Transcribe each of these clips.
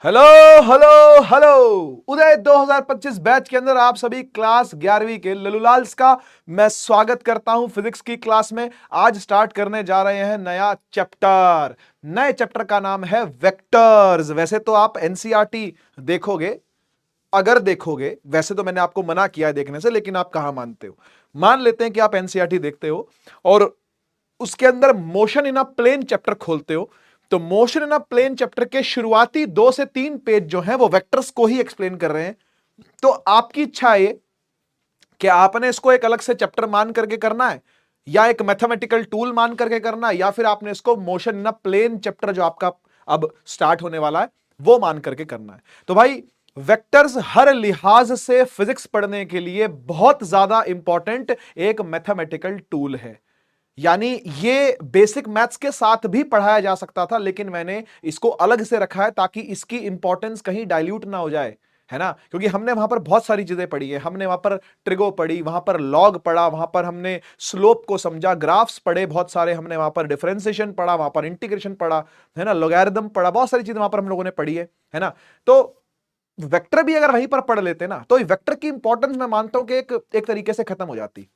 Hello hello hello. Uday 2025 batch के अंदर आप सभी क्लास 11वीं के ललूलाल्स का मैं स्वागत करता हूं फिजिक्स की क्लास में। आज स्टार्ट करने जा रहे हैं नया चैप्टर। नए चैप्टर का नाम है वेक्टर्स। वैसे तो आप एनसीईआरटी देखोगे, अगर देखोगे, वैसे तो मैंने आपको मना किया है देखने से, लेकिन आप कहां मानते हो। मान लेते हैं कि आप एनसीईआरटी देखते हो और उसके अंदर motion in a plane chapter खोलते हो, तो motion in a plane chapter के शुरुआती 2 से 3 पेज जो हैं वो वेक्टर्स को ही एक्सप्लेन कर रहे हैं। तो आपकी इच्छा है कि आपने इसको एक अलग से चैप्टर मान करके करना है, या एक मैथमेटिकल टूल मान करके करना है, या फिर आपने इसको motion in a plane chapter जो आपका अब स्टार्ट होने वाला है वो मान करके करना है। तो भाई, वेक्टर्स हर लिहाज से फिजिक्स पढ़ने के लिए बहुत ज्यादा इंपॉर्टेंट एक मैथमेटिकल टूल है। यानी ये बेसिक मैथ्स के साथ भी पढ़ाया जा सकता था, लेकिन मैंने इसको अलग से रखा है ताकि इसकी इंपॉर्टेंस कहीं डाइल्यूट ना हो जाए, है ना। क्योंकि हमने वहां पर बहुत सारी चीजें पढ़ी है। हमने वहां पर ट्रिगो पढ़ी, वहां पर लॉग पढ़ा, वहां पर हमने स्लोप को समझा, ग्राफ्स पढ़े बहुत सारे, हमने वहां पर डिफरेंशिएशन पढ़ा, वहां पर इंटीग्रेशन पढ़ा, है ना, लॉगरिथम पढ़ा, बहुत सारी चीजें वहां पर हम लोगों ने पढ़ी है ना। तो वेक्टर भी अगर वहीं पर पढ़ लेते ना, तो वेक्टर की इंपॉर्टेंस मैं मानता हूं कि एक तरीके से खत्म हो जाती।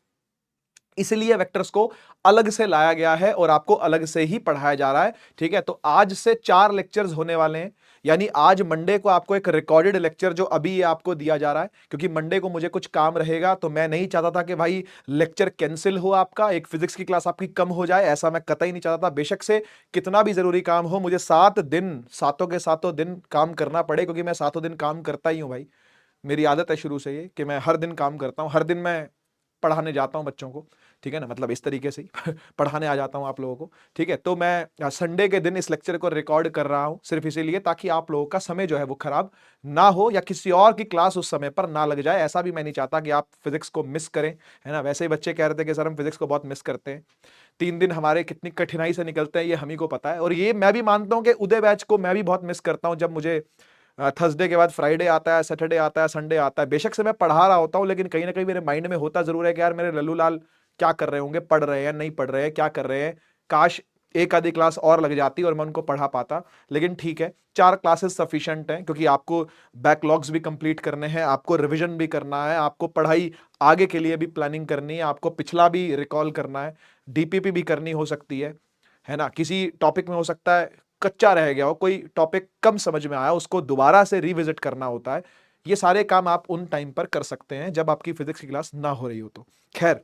इसलिए वेक्टर्स को अलग से लाया गया है और आपको अलग से ही पढ़ाया जा रहा है। ठीक है, तो आज से 4 लेक्चर्स होने वाले हैं। यानी आज मंडे को आपको एक रिकॉर्डेड लेक्चर जो अभी ये आपको दिया जा रहा है, क्योंकि मंडे को मुझे कुछ काम रहेगा, तो मैं नहीं चाहता था कि भाई लेक्चर कैंसिल हो, आपका एक फिजिक्स की क्लास आपकी कम हो जाए, ऐसा मैं कतई नहीं चाहता था। बेशक से कितना भी जरूरी काम हो, मुझे 7 दिन, सातों के सातों दिन काम करना पड़े, क्योंकि मैं सातों दिन काम करता ही हूं भाई। मेरी आदत है शुरू से ये कि मैं हर दिन काम करता हूं, हर दिन मैं पढ़ाने जाता हूं बच्चों को। ठीक है ना, मतलब इस तरीके से ही पढ़ाने आ जाता हूं आप लोगों को। ठीक है, तो मैं संडे के दिन इस लेक्चर को रिकॉर्ड कर रहा हूं सिर्फ इसीलिए ताकि आप लोगों का समय जो है वो खराब ना हो, या किसी और की क्लास उस समय पर ना लग जाए। ऐसा भी मैं नहीं चाहता कि आप फिजिक्स को मिस करें, है ना। वैसे ही बच्चे कह रहे थे कि सर हम फिजिक्स को बहुत मिस करते हैं। 3 दिन हमारे कितनी कठिनाई से निकलते हैं ये हम ही को पता है। और ये मैं भी मानता हूं कि उदय बैच को मैं भी बहुत मिस करता हूं, जब मुझे थर्सडे के बाद फ्राइडे आता है, सैटरडे आता है, संडे आता है। बेशक से मैं पढ़ा रहा होता हूँ, लेकिन कहीं ना कहीं मेरे माइंड में होता जरूर है कि यार मेरे लल्लू लाल क्या कर रहे होंगे, पढ़ रहे हैं, नहीं पढ़ रहे हैं, क्या कर रहे हैं। काश एक आधी क्लास और लग जाती और मैं उनको पढ़ा पाता। लेकिन ठीक है, 4 क्लासेस सफिशिएंट हैं, क्योंकि आपको बैकलॉग्स भी कंप्लीट करने हैं, आपको रिवीजन भी करना है, आपको पढ़ाई आगे के लिए भी प्लानिंग करनी है, आपको पिछला भी रिकॉल करना है, डीपीपी भी करनी हो सकती है ना। किसी टॉपिक में हो सकता है कच्चा रह गया हो, कोई टॉपिक कम समझ में आया, उसको दोबारा से रिविजिट करना होता है। ये सारे काम आप उन टाइम पर कर सकते हैं जब आपकी फिजिक्स की क्लास ना हो रही हो तो। खैर,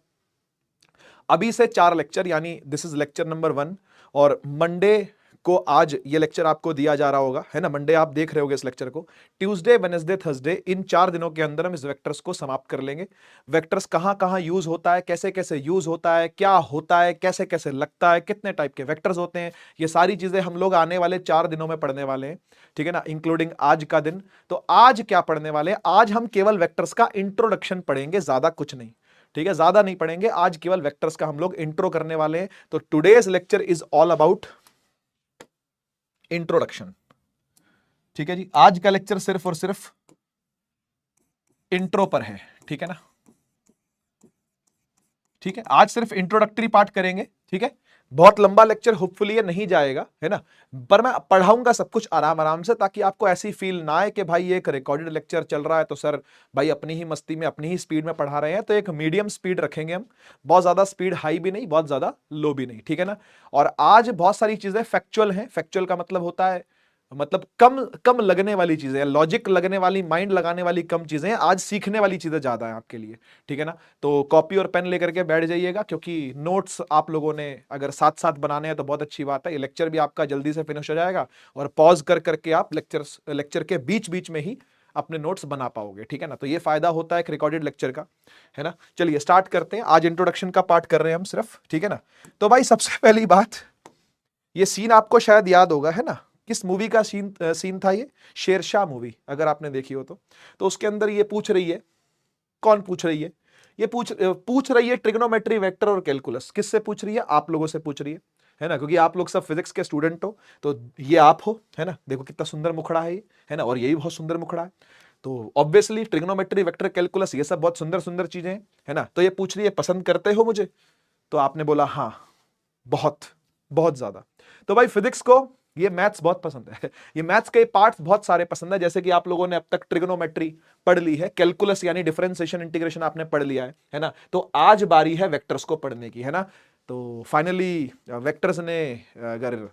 अभी से 4 लेक्चर, यानी दिस इज लेक्चर नंबर 1। और मंडे को आज ये लेक्चर आपको दिया जा रहा होगा, है ना। मंडे आप देख रहे होगे इस लेक्चर को। ट्यूसडे, वेडनेसडे, थर्सडे, इन 4 दिनों के अंदर हम इस वेक्टर्स को समाप्त कर लेंगे। वेक्टर्स कहां कहां यूज होता है, कैसे कैसे यूज होता है, क्या होता है, कैसे कैसे लगता है, कितने टाइप के वेक्टर्स होते हैं, ये सारी चीजें हम लोग आने वाले 4 दिनों में पढ़ने वाले हैं। ठीक है ना, इंक्लूडिंग आज का दिन। तो आज क्या पढ़ने वाले हैं? आज हम केवल वेक्टर्स का इंट्रोडक्शन पढ़ेंगे, ज्यादा कुछ नहीं। ठीक है, ज्यादा नहीं पढ़ेंगे, आज केवल वेक्टर्स का हम लोग इंट्रो करने वाले हैं। तो today's lecture is all about introduction. ठीक है जी, आज का लेक्चर सिर्फ और सिर्फ इंट्रो पर है। ठीक है ना, ठीक है, आज सिर्फ इंट्रोडक्टरी पार्ट करेंगे। ठीक है, बहुत लंबा लेक्चर होपफुली ये नहीं जाएगा, है ना। पर मैं पढ़ाऊंगा सब कुछ आराम आराम से, ताकि आपको ऐसी फील ना आए कि भाई ये एक रिकॉर्डेड लेक्चर चल रहा है तो सर भाई अपनी ही मस्ती में अपनी ही स्पीड में पढ़ा रहे हैं। तो एक मीडियम स्पीड रखेंगे हम, बहुत ज्यादा स्पीड हाई भी नहीं, बहुत ज्यादा लो भी नहीं। ठीक है ना। और आज बहुत सारी चीजें फैक्चुअल हैं। फैक्चुअल का मतलब होता है, मतलब कम कम लगने वाली चीजें, लॉजिक लगने वाली, माइंड लगाने वाली कम चीजें हैं। आज सीखने वाली चीजें ज्यादा है आपके लिए। ठीक है ना, तो कॉपी और पेन लेकर के बैठ जाइएगा, क्योंकि नोट्स आप लोगों ने अगर साथ साथ बनाने हैं तो बहुत अच्छी बात है। ये लेक्चर भी आपका जल्दी से फिनिश हो जाएगा और पॉज कर करके आप लेक्चर के बीच बीच में ही अपने नोट्स बना पाओगे। ठीक है ना, तो ये फायदा होता है एक रिकॉर्डेड लेक्चर का, है ना। चलिए स्टार्ट करते हैं। आज इंट्रोडक्शन का पार्ट कर रहे हैं हम सिर्फ। ठीक है ना, तो भाई सबसे पहली बात, ये सीन आपको शायद याद होगा, है ना। किस मूवी का सीन था ये? शेरशाह मूवी, अगर आपने देखी हो तो उसके अंदर ये पूछ रही है, कौन पूछ रही है? ये पूछ रही है ट्रिग्नोमेट्री, वेक्टर और कैलकुलस। किससे पूछ रही है? आप लोगों से पूछ रही है ना, क्योंकि आप लोग सब फिजिक्स के स्टूडेंट हो। तो ये आप हो, है ना। देखो कितना सुंदर मुखड़ा है ये, है ना, और ये भी बहुत सुंदर मुखड़ा है। तो ऑब्वियसली ट्रिग्नोमेट्री, वेक्टर, कैलकुलस, ये सब बहुत सुंदर सुंदर चीजें हैं, है ना। तो ये पूछ रही है पसंद करते हो मुझे? तो आपने बोला हाँ, बहुत बहुत ज्यादा। तो भाई फिजिक्स को ये मैथ्स बहुत पसंद है। ये मैथ्स के पार्ट्स बहुत सारे पसंद है, जैसे कि आप लोगों ने अब तक ट्रिग्नोमेट्री पढ़ ली है, कैलकुलस यानी डिफरेंशिएशन इंटीग्रेशन आपने पढ़ लिया है ना। तो आज बारी है वेक्टर्स को पढ़ने की, है ना। तो फाइनली वेक्टर्स ने अगर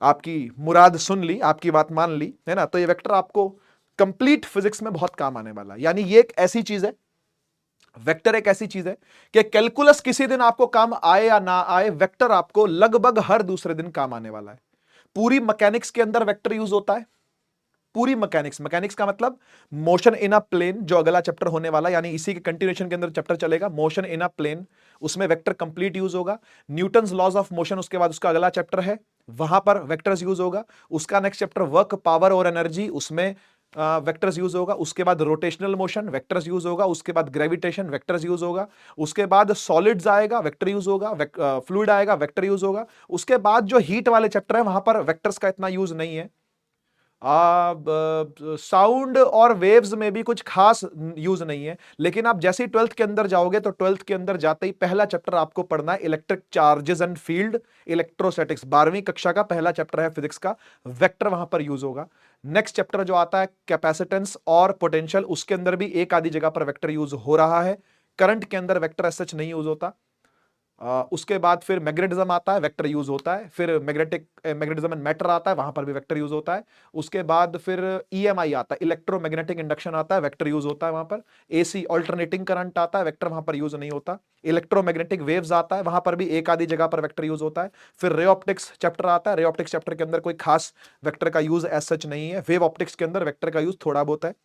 आपकी मुराद सुन ली, आपकी बात मान ली, है ना, तो ये वेक्टर आपको कंप्लीट फिजिक्स में बहुत काम आने वाला है। यानी ये एक ऐसी चीज है, वेक्टर एक ऐसी चीज है कि कैलकुलस किसी दिन आपको काम आए या ना आए, वेक्टर आपको लगभग हर दूसरे दिन काम आने वाला है। पूरी मैकेनिक्स के अंदर वेक्टर यूज होता है, पूरी मैकेनिक्स का मतलब मोशन इन अ प्लेन, जो अगला चैप्टर होने वाला, यानी इसी के कंटिन्यूएशन के अंदर चैप्टर चलेगा, मोशन इन अ प्लेन, उसमें वेक्टर कंप्लीट यूज होगा। न्यूटन्स लॉज ऑफ मोशन, उसके बाद उसका अगला चैप्टर है, वहां पर वेक्टर्स यूज होगा। उसका नेक्स्ट चैप्टर वर्क, पावर और एनर्जी, उसमें वेक्टर्स यूज होगा। उसके बाद रोटेशनल मोशन, वेक्टर्स यूज होगा। उसके बाद ग्रेविटेशन, वेक्टर्स यूज होगा। उसके बाद सॉलिड्स आएगा, वेक्टर यूज होगा। फ्लूइड आएगा, वेक्टर यूज होगा। उसके बाद जो हीट वाले चैप्टर है वहां पर वेक्टर्स का इतना यूज नहीं है। साउंड और वेव्स में भी कुछ खास यूज नहीं है। लेकिन आप जैसे ही 12th के अंदर जाओगे तो 12th के अंदर जाते ही पहला चैप्टर आपको पढ़ना है electric charges and field, electrostatics. 12वीं कक्षा का पहला चैप्टर है फिजिक्स का, वेक्टर वहां पर यूज होगा। नेक्स्ट चैप्टर जो आता है कैपेसिटेंस और पोटेंशियल, उसके अंदर भी एक आधी जगह पर वेक्टर यूज हो रहा है। करंट के अंदर वेक्टर एज सच नहीं यूज होता। उसके बाद फिर मैग्नेटिज्म आता है, वेक्टर यूज होता है। फिर मैग्नेटिज्म एंड मैटर आता है, वहां पर भी वेक्टर यूज होता है। उसके बाद फिर ईएमआई आता है, इलेक्ट्रोमैग्नेटिक इंडक्शन आता है, वेक्टर यूज होता है वहां पर। एसी ऑल्टरनेटिंग करंट आता है, वेक्टर वहां पर यूज नहीं होता। इलेक्ट्रोमैग्नेटिक वेव्स आता है, वहां पर भी एक आधी जगह पर वेक्टर यूज होता है। फिर रे ऑप्टिक्स चैप्टर आता है, रे ऑप्टिक्स चैप्टर के अंदर कोई खास वेक्टर का यूज एज सच नहीं है। वेव ऑप्टिक्स के अंदर वेक्टर का यूज थोड़ा बहुत है,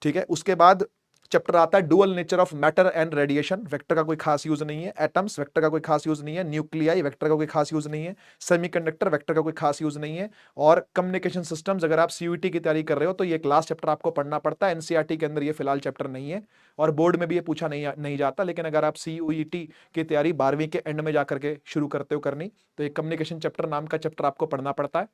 ठीक है। उसके बाद चैप्टर आता है dual nature of matter and radiation, vector का कोई खास यूज नहीं है। एटम्स, वेक्टर का कोई खास यूज नहीं है। न्यूक्लियाई, वेक्टर का कोई खास यूज नहीं है। सेमीकंडक्टर, वेक्टर का कोई खास यूज नहीं है। और कम्युनिकेशन सिस्टम्स, अगर आप सीयूईटी की तैयारी कर रहे हो तो ये लास्ट चैप्टर आपको पढ़ना पड़ता है। एनसीईआरटी के अंदर ये फिलहाल चैप्टर नहीं है और बोर्ड में भी ये पूछा नहीं जाता। लेकिन अगर आप सीयूईटी की तैयारी 12वीं के एंड में जाकर के शुरू करते हो करनी, तो एक कम्युनिकेशन चैप्टर नाम का चैप्टर आपको पढ़ना पड़ता है,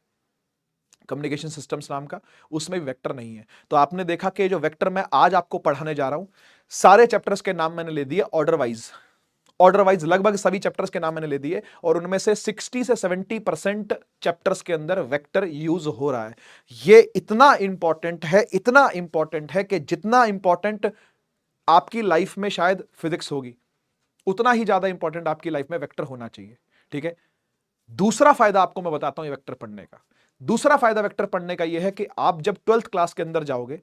कम्युनिकेशन सिस्टम्स नाम का, उसमें भी वेक्टर नहीं है। तो आपने देखा कि जो वेक्टर मैं आज आपको पढ़ाने जा रहा हूं, सारे चैप्टर्स के नाम मैंने ले दिए ऑर्डर वाइज लगभग सभी चैप्टर्स के नाम मैंने ले दिए, और उनमें से 60 से 70% चैप्टर्स के अंदर वेक्टर यूज हो रहा है। ये इतना इंपॉर्टेंट है कि जितना इंपॉर्टेंट आपकी लाइफ में शायद फिजिक्स होगी, उतना ही ज्यादा इंपॉर्टेंट आपकी लाइफ में वेक्टर होना चाहिए, ठीक है। दूसरा फायदा आपको मैं बताता हूं ये वेक्टर पढ़ने का। दूसरा फायदा वेक्टर पढ़ने का यह है कि आप जब 12th क्लास के अंदर जाओगे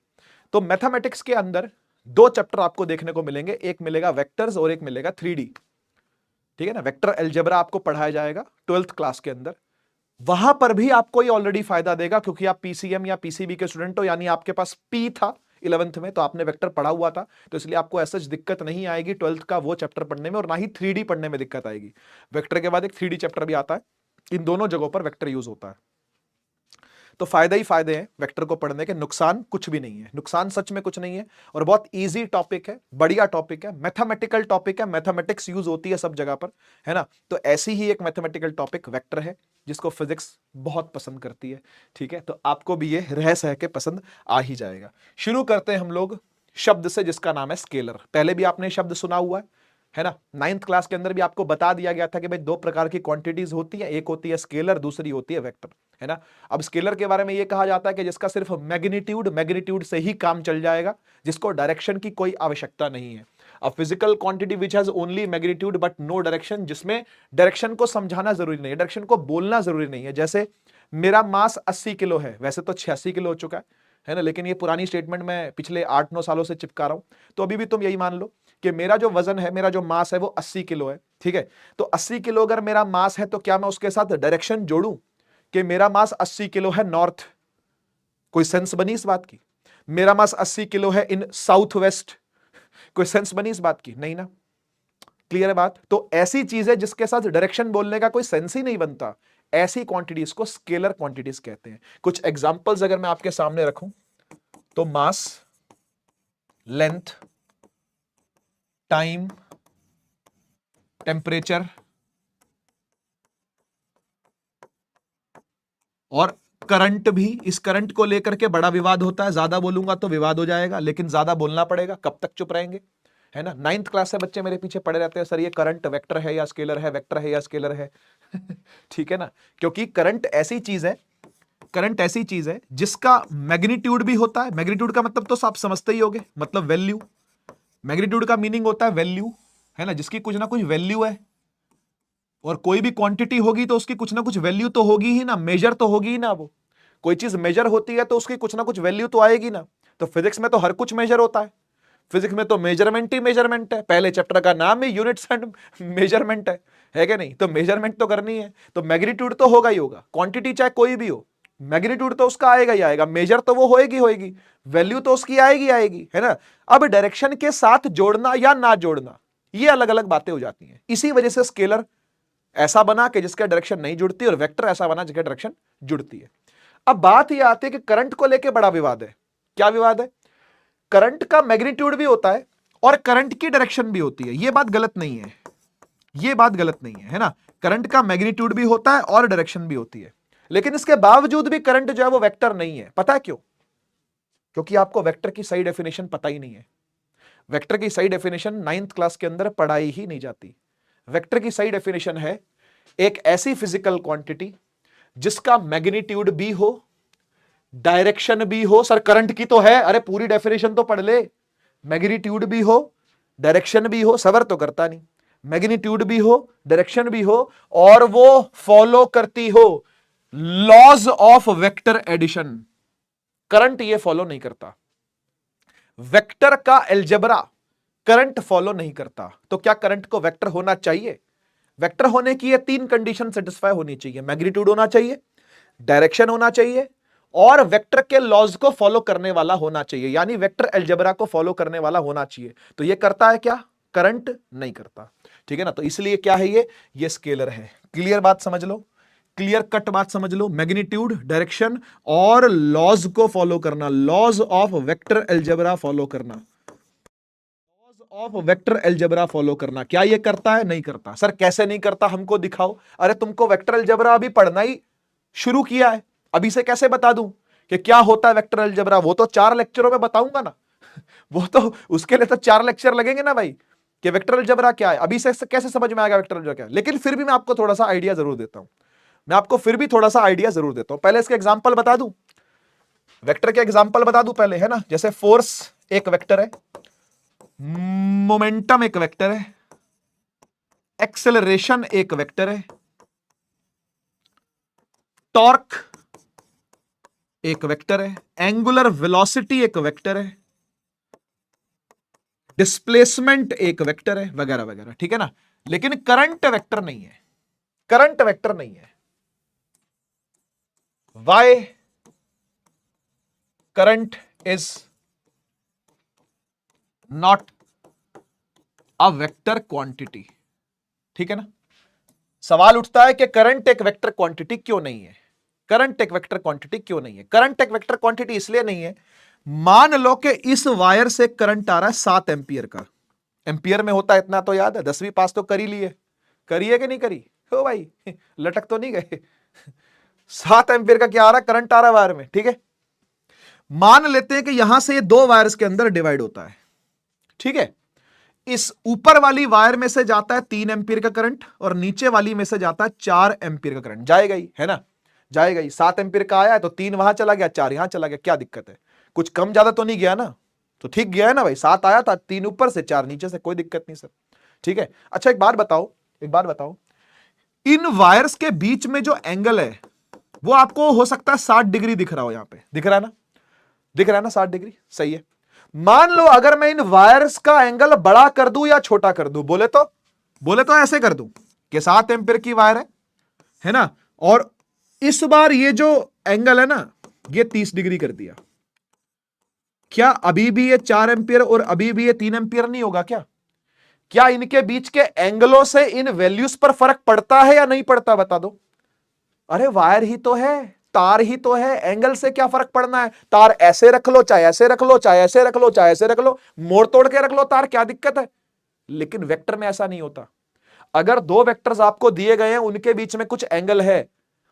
तो मैथमेटिक्स के अंदर दो चैप्टर आपको देखने को मिलेंगे, एक मिलेगा वेक्टर्स और एक मिलेगा 3D, ठीक है ना। वेक्टर अलजेब्रा आपको पढ़ाया जाएगा 12th क्लास के अंदर। वहां पर भी आपको ये ऑलरेडी फायदा देगा, क्योंकि आप पीसीएम या पीसीबी के स्टूडेंट हो, यानी आपके पास पी था 11th में, तो आपने वेक्टर पढ़ा हुआ था, तो इसलिए आपको ऐसा दिक्कत नहीं आएगी 12th का वो चैप्टर पढ़ने में, और ना ही 3D पढ़ने में दिक्कत आएगी। वेक्टर के बाद एक 3D चैप्टर भी आता है, इन दोनों जगहों पर वेक्टर यूज होता है। तो फायदे ही फायदे हैं वेक्टर को पढ़ने के, नुकसान कुछ भी नहीं है, नुकसान सच में कुछ नहीं है। और बहुत इजी टॉपिक है, बढ़िया टॉपिक है, मैथमेटिकल टॉपिक है, मैथमेटिक्स यूज होती है सब जगह पर, है ना। तो ऐसी ही एक मैथमेटिकल टॉपिक वेक्टर है जिसको फिजिक्स बहुत पसंद करती है, ठीक है। तो आपको भी ये रह सह के पसंद आ ही जाएगा। शुरू करते हैं हम लोग शब्द से जिसका नाम है स्केलर। पहले भी आपने शब्द सुना हुआ है ना। 9th क्लास के अंदर भी आपको बता दिया गया था कि भाई दो प्रकार की क्वांटिटीज होती है, एक होती है स्केलर, दूसरी होती है वेक्टर, है ना। अब स्केलर के बारे में यह कहा जाता है कि जिसका सिर्फ मैग्नीट्यूड से ही काम चल जाएगा, जिसको डायरेक्शन की कोई आवश्यकता नहीं है। A physical quantity which has only magnitude but no direction, जिसमें डायरेक्शन को समझाना जरूरी नहीं है, डायरेक्शन को बोलना जरूरी नहीं है। जैसे मेरा मास 80 किलो है, वैसे तो 86 किलो हो चुका है ना, लेकिन ये पुरानी स्टेटमेंट मैं पिछले 8-9 सालों से चिपका रहा हूं, तो अभी भी तुम यही मान लो कि मेरा जो वजन है, मेरा जो मास है वो 80 किलो है, ठीक है। तो 80 किलो अगर मेरा मास है तो क्या मैं उसके साथ डायरेक्शन जोड़ूं कि मेरा मास 80 किलो है नॉर्थ? कोई सेंस बनी इस बात की? मेरा मास 80 किलो है इन साउथ वेस्ट, कोई सेंस बनी इस बात की? नहीं ना। क्लियर है बात? तो ऐसी चीज है जिसके साथ डायरेक्शन बोलने का कोई सेंस ही नहीं बनता, ऐसी क्वांटिटीज को स्केलर क्वांटिटीज कहते हैं। कुछ एग्जांपल्स अगर मैं आपके सामने रखूं तो मास, लेंथ, टाइम, टेम्परेचर और करंट भी। इस करंट को लेकर के बड़ा विवाद होता है, ज्यादा बोलूंगा तो विवाद हो जाएगा, लेकिन ज्यादा बोलना पड़ेगा, कब तक चुप रहेंगे, है ना। 9th क्लास से बच्चे मेरे पीछे पड़े रहते हैं, सर ये करंट वेक्टर है या स्केलर है, वेक्टर है या स्केलर है ठीक है ना। क्योंकि करंट ऐसी चीज है करंट ऐसी चीज है जिसका मैग्नीट्यूड भी होता है। मैग्नीट्यूड का मतलब तो आप समझते ही होगे, मतलब वैल्यू। मैग्नीट्यूड का मीनिंग होता है वैल्यू, है ना, जिसकी कुछ ना कुछ वैल्यू है। और कोई भी क्वांटिटी होगी तो उसकी कुछ ना कुछ वैल्यू तो होगी ही ना, मेजर तो होगी ही ना। वो कोई चीज मेजर होती है तो उसकी कुछ ना कुछ वैल्यू तो आएगी ना। तो फिजिक्स में तो हर कुछ मेजर होता है। फिजिक्स में तो मेजरमेंट ही मेजरमेंट है। पहले चैप्टर का नाम ही यूनिट्स एंड मेजरमेंट है कि नहीं? तो मेजरमेंट तो करनी है, तो मैग्नीट्यूड तो होगा ही होगा। क्वांटिटी चाहे कोई भी हो, मैग्नीट्यूड तो उसका आएगा ही आएगा, मेजर तो वो होएगी, वैल्यू तो उसकी आएगी, है ना। अब डायरेक्शन के साथ जोड़ना या ना जोड़ना, ये अलग अलग बातें हो जाती हैं। इसी वजह से स्केलर ऐसा बना कि जिसका डायरेक्शन नहीं जुड़ती, और वेक्टर ऐसा बना जिसका डायरेक्शन जुड़ती है। अब बात यह आती है कि करंट को लेकर बड़ा विवाद है। क्या विवाद है? करंट का मैग्नीट्यूड भी होता है और करंट की डायरेक्शन भी होती है। यह बात गलत नहीं है, यह बात गलत नहीं है ना। करंट का मैग्नीट्यूड भी होता है और डायरेक्शन भी होती है, लेकिन इसके बावजूद भी करंट जो है वो वेक्टर नहीं है। पता है क्यों? क्योंकि आपको वेक्टर की सही डेफिनेशन पता ही नहीं है। वेक्टर की सही डेफिनेशन 9th क्लास के अंदर पढ़ाई ही नहीं जाती। वेक्टर की सही डेफिनेशन है एक ऐसी फिजिकल क्वांटिटी जिसका मैग्नीट्यूड भी हो, डायरेक्शन भी हो। सर करंट की तो है, अरे पूरी डेफिनेशन तो पढ़ ले। मैग्नीट्यूड भी हो, डायरेक्शन भी हो, सबर तो करता नहीं। मैग्नीट्यूड भी हो, डायरेक्शन भी हो, और वो फॉलो करती हो laws of vector addition. Current ये फॉलो नहीं करता। वेक्टर का अलजेब्रा करंट फॉलो नहीं करता। तो क्या करंट को वेक्टर होना चाहिए? वेक्टर होने की ये 3 कंडीशन सेटिस्फाई होनी चाहिए। मैग्नीट्यूड होना चाहिए, डायरेक्शन होना चाहिए, और वेक्टर के लॉज को फॉलो करने वाला होना चाहिए, यानी वेक्टर अलजेब्रा को फॉलो करने वाला होना चाहिए। तो ये करता है क्या? करंट नहीं करता। ठीक है ना। तो इसलिए क्या है, ये स्केलर है। क्लियर बात समझ लो, क्लियर कट बात समझ लो। मैग्नीट्यूड, डायरेक्शन और लॉज को फॉलो करना, laws of vector algebra follow करना, laws of vector algebra follow करना। क्या ये करता है? नहीं करता। सर कैसे नहीं करता, हमको दिखाओ। अरे तुमको वेक्टर अलजेब्रा अभी पढ़ना ही शुरू किया है, अभी से कैसे बता दूं कि क्या होता है वेक्टर अलजेब्रा? वो तो 4 लेक्चरों में बताऊंगा ना। वो तो उसके लिए तो 4 लेक्चर लगेंगे ना भाई, कि वेक्टर अलजेब्रा क्या है। अभी से कैसे समझ में आएगा वेक्टर अलजेब्रा क्या है? लेकिन फिर भी मैं आपको थोड़ा सा आइडिया जरूर देता हूं। मैं आपको फिर भी थोड़ा सा आइडिया जरूर देता हूं। पहले इसके एग्जांपल बता दूं, वेक्टर के एग्जांपल बता दूं पहले, है ना। जैसे फोर्स एक वेक्टर है, मोमेंटम एक वेक्टर है, एक्सेलरेशन एक वेक्टर है, टॉर्क एक वेक्टर है, एंगुलर वेलोसिटी एक वेक्टर है, डिस्प्लेसमेंट एक वेक्टर है, वगैरह वगैरह। ठीक है ना। लेकिन करंट वेक्टर नहीं है, करंट वेक्टर नहीं है। Why? Current is not a vector quantity. ठीक है ना। सवाल उठता है कि करंट एक वेक्टर क्वांटिटी क्यों नहीं है? करंट एक वेक्टर क्वांटिटी क्यों नहीं है? करंट एक वेक्टर क्वांटिटी इसलिए नहीं है, मान लो कि इस वायर से करंट आ रहा है 7 एम्पियर का। एम्पियर में होता है इतना तो याद है, 10वीं पास तो कर ही लिए। करिए कि नहीं करी हो भाई? लटक तो नहीं गए? 7 एम्पियर का क्या आ रहा है? करंट आ रहा है वायर में। ठीक है। मान लेते हैं कि यहां से ये 2 वायर्स के अंदर डिवाइड होता है। ठीक है। इस ऊपर वाली वायर में से जाता है 3 एम्पियर का करंट, और नीचे वाली में से जाता है 4 एम्पियर का करंट। जाएगा ही, है ना, जाएगा ही। 7 एम्पियर का आया तो 3 वहां चला गया, 4 यहां चला गया। क्या दिक्कत है? कुछ कम ज्यादा तो नहीं गया ना? तो ठीक गया है ना भाई। 7 आया था, 3 ऊपर से 4 नीचे से, कोई दिक्कत नहीं सर। ठीक है। अच्छा एक बात बताओ, एक बात बताओ, इन वायर्स के बीच में जो एंगल है वो आपको हो सकता है 60 डिग्री दिख रहा हो। यहां पे दिख रहा है ना? दिख रहा है ना 60 डिग्री? सही है। मान लो अगर मैं इन वायर्स का एंगल बड़ा कर दूं या छोटा कर दूं, बोले तो ऐसे कर दूं कि 7 एम्पियर की वायर है ना, और इस बार ये जो एंगल है ना, ये 30 डिग्री कर दिया। क्या अभी भी ये 4 एम्पियर और अभी भी ये 3 एम्पियर नहीं होगा क्या? क्या इनके बीच के एंगलों से इन वैल्यूज पर फर्क पड़ता है या नहीं पड़ता? बता दो। अरे वायर ही तो है, तार ही तो है, एंगल से क्या फर्क पड़ना है? तार ऐसे रख लो, चाहे ऐसे रख लो, चाहे ऐसे रख लो, चाहे ऐसे रख लो, मोड़ तोड़ के रख लो तार, क्या दिक्कत है? लेकिन वेक्टर में ऐसा नहीं होता। अगर 2 वेक्टर्स आपको दिए गए हैं, उनके बीच में कुछ एंगल है,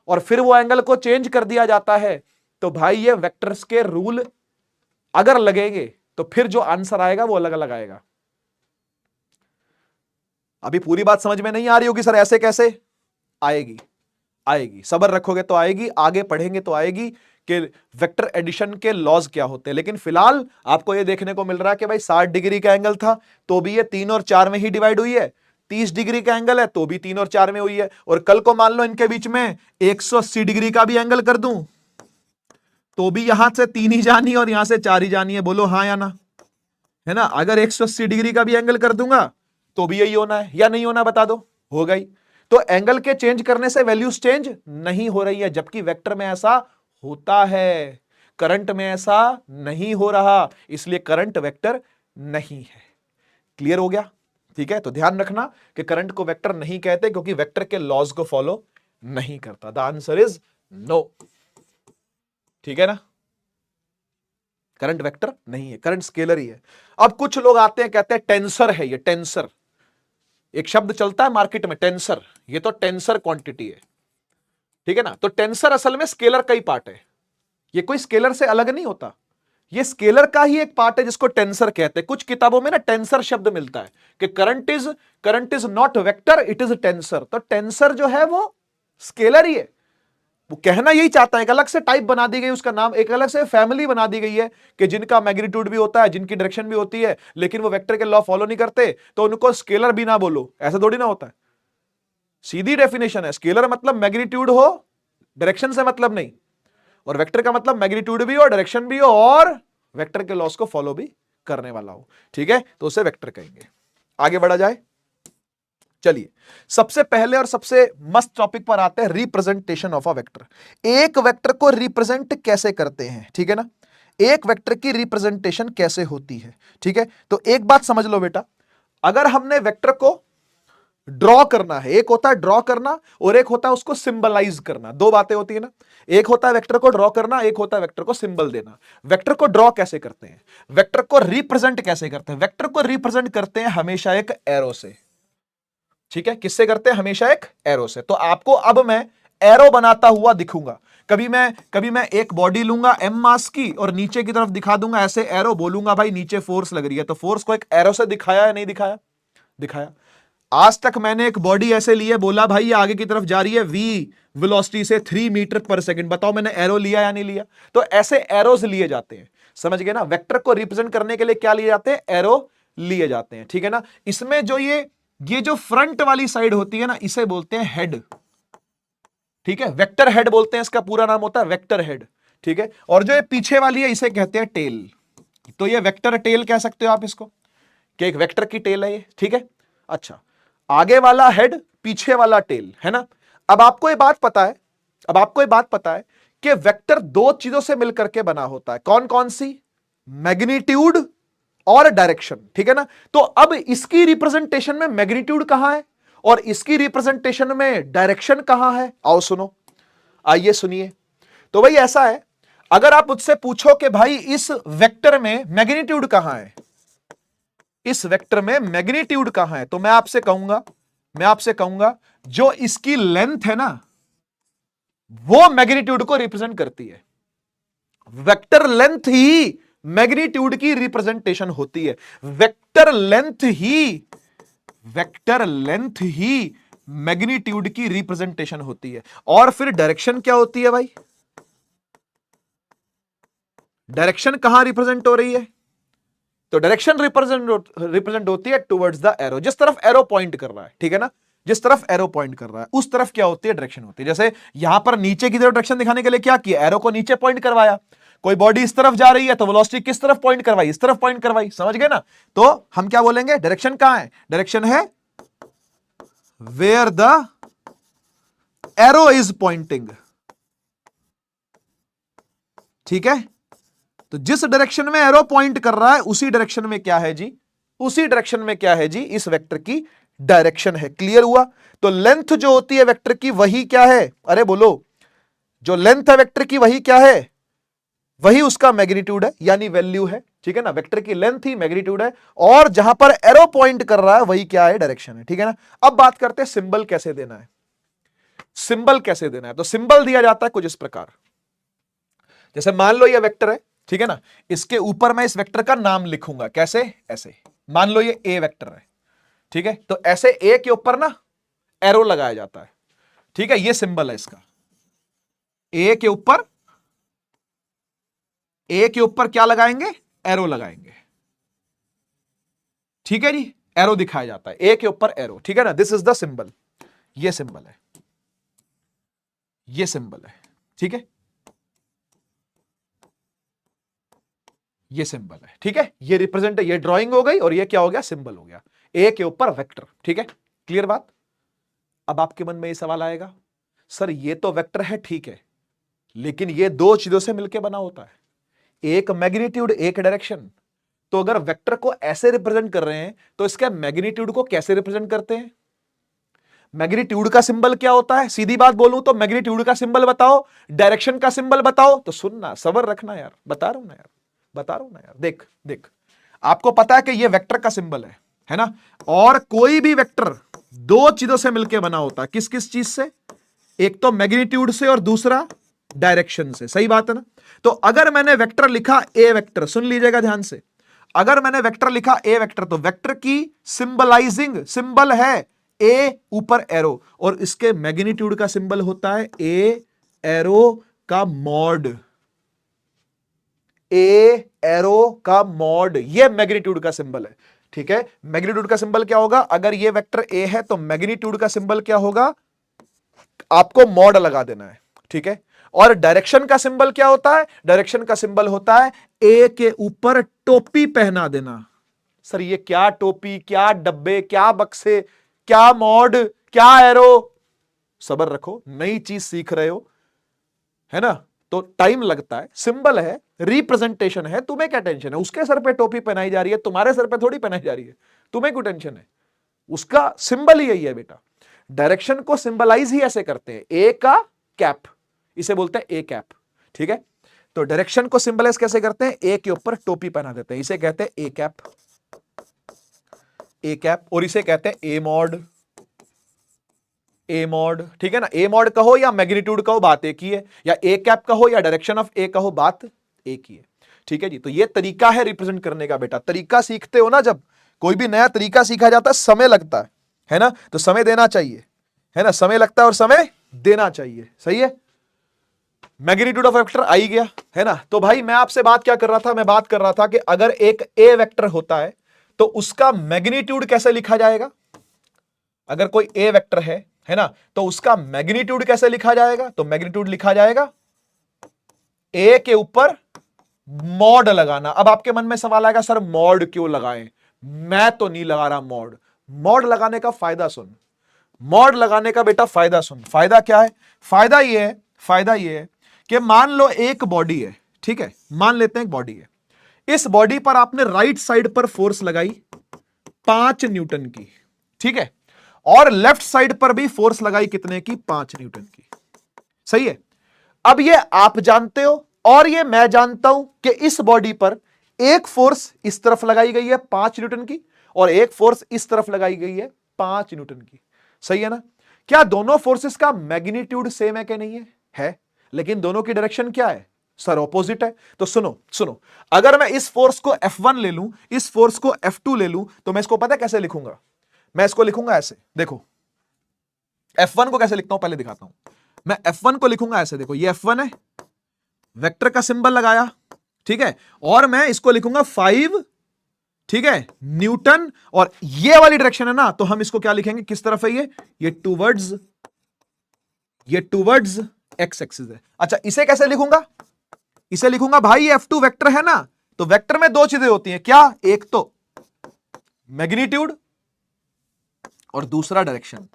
और फिर वो एंगल को चेंज कर दिया जाता है, तो भाई ये वेक्टर्स के रूल अगर लगेंगे तो फिर जो आंसर आएगा वो अलग अलग आएगा। अभी पूरी बात समझ में नहीं आ रही होगी सर, ऐसे कैसे आएगी? आएगी, सब्र रखोगे तो आएगी, आगे पढ़ेंगे तो आएगी कि वेक्टर एडिशन के लॉज क्या होते हैं। लेकिन फिलहाल आपको ये देखने को मिल रहा है कि भाई 60 डिग्री का एंगल था तो भी ये 3 और 4 में ही डिवाइड हुई है, 30 डिग्री का एंगल है तो भी 3 और 4 में हुई है, और कल को मान लो इनके बीच में 180 डिग्री का भी एंगल कर दूं तो भी यहां से 3 ही जानी और यहां से 4 ही जानी है। बोलो हाँ या ना, है ना। अगर 180 डिग्री का भी एंगल कर दूंगा तो भी यही होना है या नहीं होना, बता दो, हो गई। तो एंगल के चेंज करने से वैल्यूज चेंज नहीं हो रही है, जबकि वेक्टर में ऐसा होता है, करंट में ऐसा नहीं हो रहा, इसलिए करंट वेक्टर नहीं है। क्लियर हो गया? ठीक है, तो ध्यान रखना कि करंट को वेक्टर नहीं कहते क्योंकि वेक्टर के लॉज को फॉलो नहीं करता। The answer is no. ठीक है ना, करंट वेक्टर नहीं है, करंट स्केलर ही है। अब कुछ लोग आते हैं कहते हैं टेंसर है ये, टेंसर एक शब्द चलता है मार्केट में, टेंसर, ये तो टेंसर क्वांटिटी है। ठीक है ना, तो टेंसर असल में स्केलर का ही पार्ट है, ये कोई स्केलर से अलग नहीं होता, ये स्केलर का ही एक पार्ट है जिसको टेंसर कहते हैं। कुछ किताबों में ना टेंसर शब्द मिलता है कि current is not vector, it is tensor. तो टेंसर जो है वो स्केलर ही है, वो कहना यही चाहता है। एक अलग से टाइप बना दी गई, उसका नाम एक अलग से फैमिली बना दी गई है कि जिनका मैग्नीट्यूड भी होता है, जिनकी डायरेक्शन भी होती है, लेकिन वो वेक्टर के लॉ फॉलो नहीं करते, तो उनको स्केलर भी ना बोलो। ऐसा थोड़ी ना होता है, सीधी डेफिनेशन है, स्केलर मतलब मैग्नीट्यूड हो, डायरेक्शन से मतलब नहीं, और वेक्टर का मतलब मैग्नीट्यूड भी हो, डायरेक्शन भी हो, और वेक्टर के लॉस को फॉलो भी करने वाला हो। ठीक है, तो उसे वेक्टर कहेंगे। आगे बढ़ा जाए, चलिए सबसे पहले और सबसे मस्त टॉपिक पर आते हैं, रिप्रेजेंटेशन ऑफ अ वेक्टर। एक वेक्टर को रिप्रेजेंट कैसे करते हैं, ठीक है ना, एक वेक्टर की रिप्रेजेंटेशन कैसे होती है। ठीक है, तो एक बात समझ लो बेटा, अगर हमने वेक्टर को ड्रॉ करना है, एक होता है ड्रॉ करना और एक होता है उसको सिंबलाइज करना, दो बातें होती है ना। एक होता है वेक्टर को ड्रॉ करना, एक होता है वेक्टर को सिंबल देना। वेक्टर को ड्रॉ कैसे करते हैं, वेक्टर को रिप्रेजेंट कैसे करते हैं? वेक्टर को रिप्रेजेंट करते हैं हमेशा एक एरो से। ठीक है, किससे करते हैं? हमेशा एक एरो से। तो आपको अब मैं एरो बनाता हुआ दिखूंगा, कभी मैं एक बॉडी लूंगा एम मास की और नीचे की तरफ दिखा दूंगा ऐसे एरो, बोलूंगा भाई नीचे फोर्स लग रही है, तो फोर्स को एक एरो से दिखाया या नहीं दिखाया? दिखाया। आज तक मैंने एक बॉडी ऐसे ली है, बोला भाई ये आगे की तरफ जा रही है v वेलोसिटी से 3 मीटर पर सेकंड, बताओ मैंने एरो लिया या नहीं लिया? तो ऐसे एरोज लिए जाते हैं, समझ गए ना। वेक्टर को रिप्रेजेंट करने के लिए क्या लिए जाते हैं? एरो लिए जाते हैं। ठीक है ना, इसमें जो ये जो फ्रंट वाली साइड होती है ना, इसे बोलते हैं हेड। ठीक है, वेक्टर हेड बोलते हैं, इसका पूरा नाम होता है वेक्टर हेड। ठीक है, और जो ये पीछे वाली है इसे कहते हैं टेल। तो ये वेक्टर टेल कह सकते हो आप इसको, कि एक वेक्टर की टेल है ये। ठीक है, अच्छा, आगे वाला हेड, पीछे वाला टेल, है ना। अब आपको ये बात पता है कि वेक्टर दो चीजों से मिलकर के बना होता है, कौन कौन सी? मैग्नीट्यूड और डायरेक्शन। ठीक है ना, तो अब इसकी रिप्रेजेंटेशन में मैग्नीट्यूड कहां है और इसकी रिप्रेजेंटेशन में डायरेक्शन कहां है? आओ सुनो, आइए सुनिए। तो भाई ऐसा है, अगर आप मुझसे पूछो कि भाई इस वेक्टर में मैग्नीट्यूड कहां है, इस वेक्टर में मैग्नीट्यूड कहां है, तो मैं आपसे कहूंगा जो इसकी लेंथ है ना, वो मैग्नीट्यूड को रिप्रेजेंट करती है। वेक्टर लेंथ ही मैग्नीट्यूड की रिप्रेजेंटेशन होती है। वेक्टर लेंथ ही मैग्नीट्यूड की रिप्रेजेंटेशन होती है। और फिर डायरेक्शन क्या होती है भाई? डायरेक्शन कहां रिप्रेजेंट हो रही है? तो डायरेक्शन रिप्रेजेंट होती है टुवर्ड्स द एरो, जिस तरफ एरो पॉइंट कर रहा है। ठीक है ना, जिस तरफ एरो पॉइंट कर रहा है उस तरफ क्या होती है? डायरेक्शन होती है। जैसे यहां पर नीचे की तरफ डायरेक्शन दिखाने के लिए क्या किया? एरो को नीचे पॉइंट करवाया। कोई बॉडी इस तरफ जा रही है तो वेलोसिटी किस तरफ पॉइंट करवाई? इस तरफ पॉइंट करवाई। समझ गए ना? तो हम क्या बोलेंगे? डायरेक्शन कहां है? डायरेक्शन है where the arrow is pointing. ठीक है, तो जिस डायरेक्शन में एरो पॉइंट कर रहा है उसी डायरेक्शन में क्या है जी? उसी डायरेक्शन में क्या है जी? इस वेक्टर की डायरेक्शन है। क्लियर हुआ? तो लेंथ जो होती है वेक्टर की वही क्या है? अरे बोलो, जो लेंथ है वेक्टर की वही क्या है? वही उसका मैग्नीट्यूड है, यानी वैल्यू है। ठीक है ना, वेक्टर की लेंथ ही मैग्नीट्यूड है, और जहां पर एरो पॉइंट कर रहा है वही क्या है? डायरेक्शन है। ठीक है ना, अब बात करते हैं सिंबल कैसे देना है। सिंबल कैसे देना है? तो सिंबल दिया जाता है कुछ इस प्रकार, जैसे मान लो ये वेक्टर है, ठीक है ना, इसके ऊपर मैं इस वेक्टर का नाम लिखूंगा, कैसे? ऐसे। मान लो ये ए वेक्टर है, ठीक है, तो ऐसे ए के ऊपर ना एरो लगाया जाता है। ठीक है, ये सिंबल है इसका। ए के ऊपर क्या लगाएंगे? एरो लगाएंगे। ठीक है जी, एरो दिखाया जाता है, ए के ऊपर एरो। ठीक है ना, दिस इज द सिंबल। ये सिंबल है, ये सिंबल है। ठीक है, ये सिंबल है। ठीक है, ये रिप्रेजेंट, ये ड्राइंग हो गई और ये क्या हो गया? सिंबल हो गया। ए के ऊपर वेक्टर। ठीक है, क्लियर बात। अब आपके मन में ये सवाल आएगा, सर ये तो वेक्टर है, ठीक है, लेकिन ये दो चीजों से मिलकर बना होता है, एक मैग्नीट्यूड, एक डायरेक्शन। तो अगर वेक्टर को ऐसे रिप्रेजेंट कर रहे हैं तो इसके मैग्नीट्यूड को कैसे रिप्रेजेंट करते हैं? मैग्नीट्यूड का सिंबल क्या होता है? सीधी बात बोलूं तो मैग्नीट्यूड का सिंबल बताओ, डायरेक्शन का सिंबल बताओ। तो सुनना, सबर रखना यार, बता रहा हूं ना यार, बता रहा हूं ना यार। देख देख, आपको पता है कि ये वेक्टर का सिंबल है ना? और कोई भी वेक्टर दो चीजों से मिलकर बना होता है। किस किस चीज से? एक तो मैग्नीट्यूड से और दूसरा डायरेक्शन से। सही बात है ना? तो अगर मैंने वेक्टर लिखा ए वेक्टर, सुन लीजिएगा ध्यान से, अगर मैंने वेक्टर लिखा ए वेक्टर, तो वेक्टर की सिंबलाइजिंग सिंबल है ए ऊपर एरो, और इसके मैग्नीट्यूड का सिंबल होता है ए एरो का मॉड। ए एरो का मॉड, ये मैग्नीट्यूड का सिंबल है। ठीक है, मैग्नीट्यूड का सिंबल क्या होगा? अगर ये वेक्टर ए है तो मैग्नीट्यूड का सिंबल क्या होगा? आपको मॉड लगा देना है। ठीक है, और डायरेक्शन का सिंबल क्या होता है? डायरेक्शन का सिंबल होता है ए के ऊपर टोपी पहना देना। सर ये क्या टोपी, क्या डब्बे, क्या बक्से, क्या मॉड, क्या एरो? सबर रखो, नई चीज सीख रहे हो, है ना? तो टाइम लगता है, सिंबल है, रिप्रेजेंटेशन है, तुम्हें क्या टेंशन है? उसके सर पे टोपी पहनाई जा रही है, तुम्हारे सर पे थोड़ी पहनाई जा रही है, तुम्हें क्यों टेंशन है? उसका सिंबल ही यही है बेटा। डायरेक्शन को सिंबलाइज ही ऐसे करते हैं, ए का कैप, इसे बोलते हैं ए कैप। ठीक है, तो डायरेक्शन को सिंबलाइज कैसे करते हैं? ए के ऊपर टोपी पहना देते हैं, इसे कहते हैं ए कैप। ए कैप, और इसे कहते हैं ए मॉड। ए मॉड, ठीक है ना? ए मॉड कहो या मैग्नीट्यूड कहो, बात एक ही है, या ए कैप कहो या डायरेक्शन ऑफ ए कहो, बात एक ही है। ठीक है जी, तो ये तरीका है रिप्रेजेंट करने का बेटा। तरीका सीखते हो ना, जब कोई भी नया तरीका सीखा जाता है, समय लगता है ना? तो समय देना चाहिए, है ना? समय लगता है और समय देना चाहिए। सही है, मैग्नीट्यूड ऑफ वेक्टर आ ही गया, है ना? तो भाई मैं आपसे बात क्या कर रहा था? मैं बात कर रहा था कि अगर एक ए वेक्टर होता है तो उसका मैग्नीट्यूड कैसे लिखा जाएगा? अगर कोई ए वेक्टर है ना, तो उसका मैग्नीट्यूड कैसे लिखा जाएगा? तो मैग्नीट्यूड लिखा जाएगा ए के ऊपर मॉड लगाना। अब आपके मन में सवाल आएगा, सर मॉड क्यों लगाएं? मैं तो नहीं लगा रहा मॉड। मॉड लगाने का फायदा सुन, मॉड लगाने का बेटा फायदा सुन। फायदा क्या है? फायदा ये है कि मान लो एक बॉडी है, ठीक है, मान लेते हैं एक बॉडी है, इस बॉडी पर आपने राइट साइड पर फोर्स लगाई 5 न्यूटन की, ठीक है, और लेफ्ट साइड पर भी फोर्स लगाई कितने की? 5 न्यूटन की। सही है, अब ये आप जानते हो और ये मैं जानता हूं कि इस बॉडी पर एक फोर्स इस तरफ लगाई गई है 5 न्यूटन की, और एक फोर्स इस तरफ लगाई गई है 5 न्यूटन की। सही है ना? क्या दोनों फोर्सेस का मैग्नीट्यूड सेम है कि नहीं है? है, लेकिन दोनों की डायरेक्शन क्या है? सर ऑपोजिट है। तो सुनो, अगर मैं इस फोर्स को F1 ले लूं, इस फोर्स को F2 ले लूं, तो मैं इसको पता है कैसे लिखूंगा? मैं इसको लिखूंगा ऐसे, देखो F1 को कैसे लिखता हूं पहले दिखाता हूं। मैं F1 को लिखूंगा ऐसे, देखो ये F1 है, वेक्टर का सिंबल लगाया, ठीक है, और मैं इसको लिखूंगा 5, ठीक है, न्यूटन, और ये वाली डायरेक्शन है ना, तो हम इसको क्या लिखेंगे? किस तरफ है ये टूवर्ड्स एक्स एक्सिस है। अच्छा, इसे कैसे लिखूंगा? इसे लिखूंगा भाई ये F2 वेक्टर है ना, तो वेक्टर में दो चीजें होती हैं, क्या? एक तो मैग्नीट्यूड और दूसरा डायरेक्शन।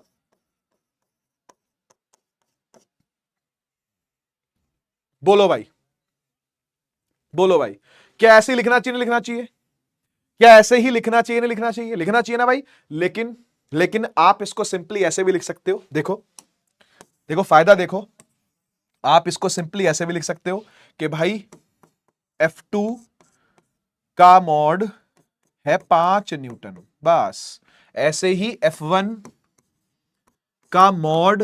बोलो भाई, क्या ऐसे ही लिखना चाहिए, नहीं लिखना चाहिए? क्या ऐसे ही लिखना चाहिए, नहीं लिखना चाहिए? लिखना चाहिए ना भाई। लेकिन आप इसको सिंपली ऐसे भी लिख सकते हो, देखो फायदा देखो, आप इसको सिंपली ऐसे भी लिख सकते हो कि भाई F2 का मॉड है 5 न्यूटन, बस। ऐसे ही F1 का मॉड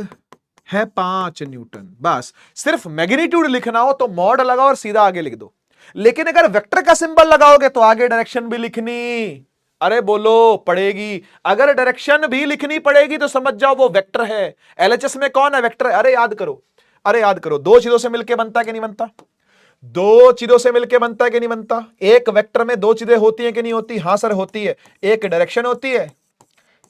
है 5 न्यूटन, बस। सिर्फ मैग्नीट्यूड लिखना हो तो मॉड लगाओ और सीधा आगे लिख दो। लेकिन अगर वेक्टर का सिंबल लगाओगे तो आगे डायरेक्शन भी लिखनी, अरे बोलो, पड़ेगी। अगर डायरेक्शन भी लिखनी पड़ेगी तो समझ जाओ वो वेक्टर है। एलएचएस में कौन है? वेक्टर है। अरे याद करो, अरे याद करो, दो चीजों से मिलकर बनता है कि नहीं बनता? दो चीजों से मिलकर बनता है कि नहीं बनता? एक वेक्टर में दो चीजें होती हैं कि नहीं होती? हां सर होती है। एक डायरेक्शन होती है,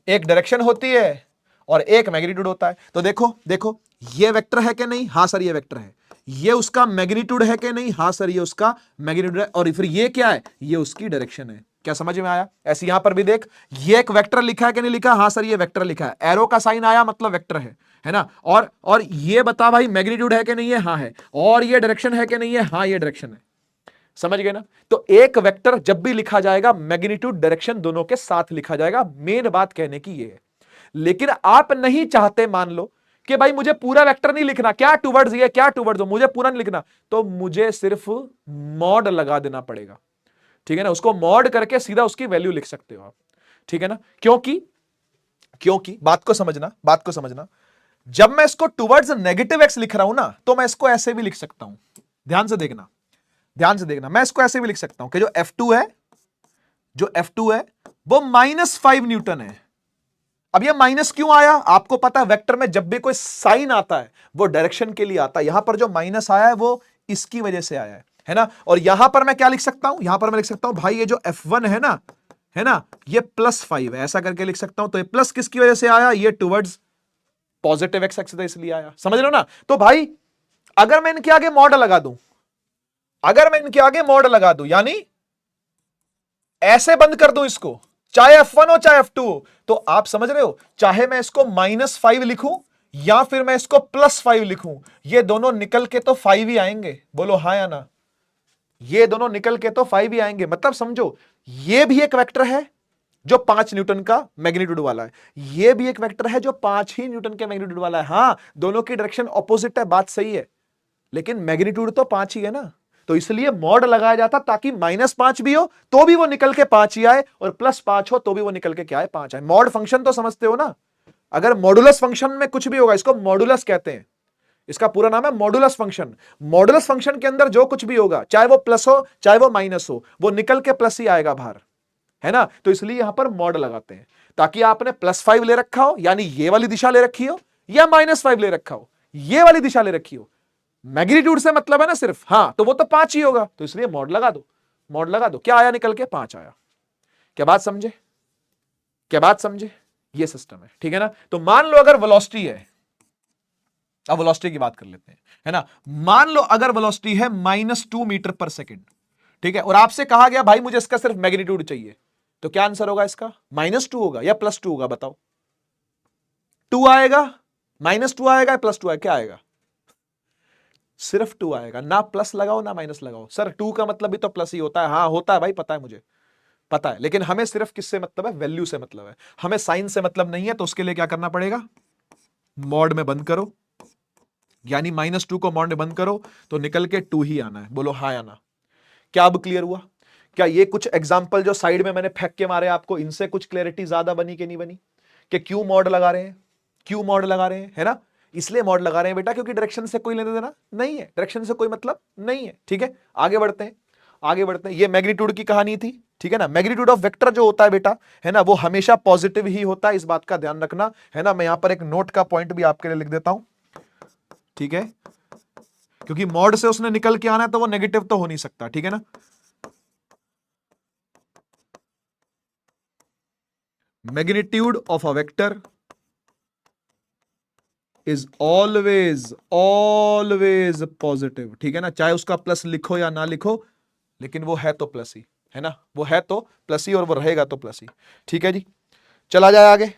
एक डायरेक्शन होती है और एक मैग्नीट्यूड होता है। तो देखो देखो, ये वेक्टर है कि नहीं? हां सर ये वेक्टर है। ये उसका मैग्नीट्यूड है कि नहीं? हां सर ये उसका मैग्नीट्यूड है। और फिर ये क्या है? ये उसकी डायरेक्शन है। क्या समझ में आया? ऐसे यहां पर भी देख, ये एक वेक्टर लिखा है कि नहीं लिखा? हां सर ये वेक्टर लिखा है। एरो का साइन आया मतलब वेक्टर है ना? और ये बता भाई मैग्नीट्यूड है कि नहीं है? हां है। और ये डायरेक्शन है कि नहीं है? हां ये डायरेक्शन है। समझ गए ना? तो एक वेक्टर जब भी लिखा जाएगा मैग्नीट्यूड डायरेक्शन दोनों के साथ लिखा जाएगा। मेन बात कहने की ये है। लेकिन आप नहीं चाहते, मान लो कि भाई मुझे पूरा वेक्टर नहीं लिखना, क्या टूवर्ड्स ये क्या टूवर्ड्स, मुझे पूरा नहीं लिखना, तो मुझे सिर्फ मॉड लगा देना पड़ेगा। ठीक है ना? उसको मॉड करके सीधा उसकी वैल्यू लिख सकते हो आप। ठीक है ना? क्योंकि क्योंकि बात को समझना, बात को समझना, जब मैं इसको टूवर्ड्स नेगेटिव एक्स लिख रहा हूं ना, तो मैं इसको ऐसे भी लिख सकता हूं। ध्यान से देखना, ध्यान से देखना, मैं इसको ऐसे भी लिख सकता हूं कि जो F2 है, जो F2 है वो -5 न्यूटन है। अब ये माइनस क्यों आया? आपको पता है वेक्टर में जब भी कोई साइन आता है वो डायरेक्शन के लिए आता है। यहां पर जो माइनस आया है वो इसकी वजह से आया है ना? और यहां पर मैं क्या लिख सकता हूं? यहां पर मैं लिख सकता हूं भाई ये जो F1 है ना, ये +5 है, ऐसा करके लिख सकता हूं। तो ये प्लस किसकी वजह से आया? ये टुवर्ड्स पॉजिटिव एक्स एक्सिस इसलिए आया। समझ रहे हो ना? तो भाई अगर मैं इनके आगे मॉड लगा दूं, अगर मैं इनके आगे मॉड लगा दूं, यानी ऐसे बंद कर दूं इसको, चाहे F1 हो चाहे F2 हो, तो आप समझ रहे हो, चाहे मैं इसको -5 लिखूं या फिर मैं इसको +5 लिखूं, ये दोनों निकल के तो 5 ही आएंगे। बोलो हाँ या ना? ये दोनों निकल के तो 5 ही आएंगे। मतलब समझो, ये भी एक वेक्टर है जो 5 न्यूटन का मैग्नीट्यूड वाला है, ये भी एक वेक्टर है जो 5 ही न्यूटन के मैग्नीट्यूड वाला है। हां, दोनों की डायरेक्शन ऑपोजिट है, बात सही है, लेकिन मैग्नीट्यूड तो 5 ही है ना। तो इसलिए मॉड लगाया जाता ताकि -5 भी हो तो भी वो निकल के 5 ही आए, और +5 हो तो भी वो निकल के क्या है? 5 आए। मॉड फंक्शन तो समझते हो ना? अगर मॉडुलस फंक्शन में कुछ भी होगा, इसको मॉडुलस कहते हैं, इसका पूरा नाम है मॉडुलस फंक्शन। मॉडुलस फंक्शन के अंदर जो कुछ भी होगा, चाहे वो प्लस हो चाहे वो माइनस हो, वो निकल के प्लस ही आएगा बाहर, है ना? तो इसलिए यहां पर मॉड लगाते हैं ताकि आपने +5 ले रखा हो, यानी ये वाली दिशा ले रखी हो, या -5 ले रखा हो, ये वाली दिशा ले रखी हो, मैग्नीट्यूड से मतलब है ना सिर्फ, हां, तो वो तो 5 ही होगा, तो इसलिए मॉड लगा दो। मॉड लगा दो, क्या आया निकल के? 5 आया। क्या बात समझे? क्या बात समझे? ये सिस्टम है, ठीक है ना? तो मान लो अगर वेलोसिटी है, अब वेलोसिटी की बात कर लेते हैं, है ना? मान लो अगर वेलोसिटी है -2 मीटर पर सेकेंड, ठीक है, और आपसे कहा गया भाई मुझे इसका सिर्फ मैग्नीट्यूड चाहिए, तो क्या आंसर होगा इसका? -2 होगा या +2 होगा? बताओ। 2 आएगा, -2 आएगा या +2 आएगा? क्या आएगा? सिर्फ 2 आएगा। ना प्लस लगाओ ना माइनस लगाओ। सर 2 का मतलब भी तो प्लस ही होता है। हाँ होता है भाई, पता है मुझे, पता है, लेकिन हमें सिर्फ किससे मतलब है? वैल्यू से मतलब है, हमें साइन से मतलब नहीं है। तो उसके लिए क्या करना पड़ेगा? मॉड में बंद करो, यानी -2 को मॉड में बंद करो तो निकल के 2 ही आना है। बोलो हाँ या ना? क्या अब क्लियर हुआ? क्या ये कुछ एग्जाम्पल जो साइड में मैंने फेंक के मारे आपको, इनसे कुछ क्लैरिटी ज्यादा बनी कि नहीं बनी? कि क्यों मॉड लगा रहे हैं, क्यों मॉड लगा रहे हैं, है ना? इसलिए मॉड लगा रहे हैं बेटा क्योंकि डायरेक्शन से कोई लेना देना नहीं है, डायरेक्शन से कोई मतलब नहीं है। ठीक है, आगे बढ़ते हैं, आगे बढ़ते हैं। ये मैग्नीट्यूड की कहानी थी, ठीक है ना? मैग्नीट्यूड ऑफ वेक्टर जो होता है बेटा, है ना, वो हमेशा पॉजिटिव ही होता है, इस बात का ध्यान रखना, है ना? मैं यहां पर एक नोट का पॉइंट भी आपके लिए लिख देता हूं, ठीक है, क्योंकि मॉड से उसने निकल के आना है तो वो नेगेटिव तो हो नहीं सकता, ठीक है ना? Magnitude of a vector is always always positive, ठीक है ना? चाहे उसका प्लस लिखो या ना लिखो, लेकिन वो है तो प्लस ही, है ना? वो है तो प्लस ही और वो रहेगा तो प्लस ही। ठीक है जी, चला जाए आगे।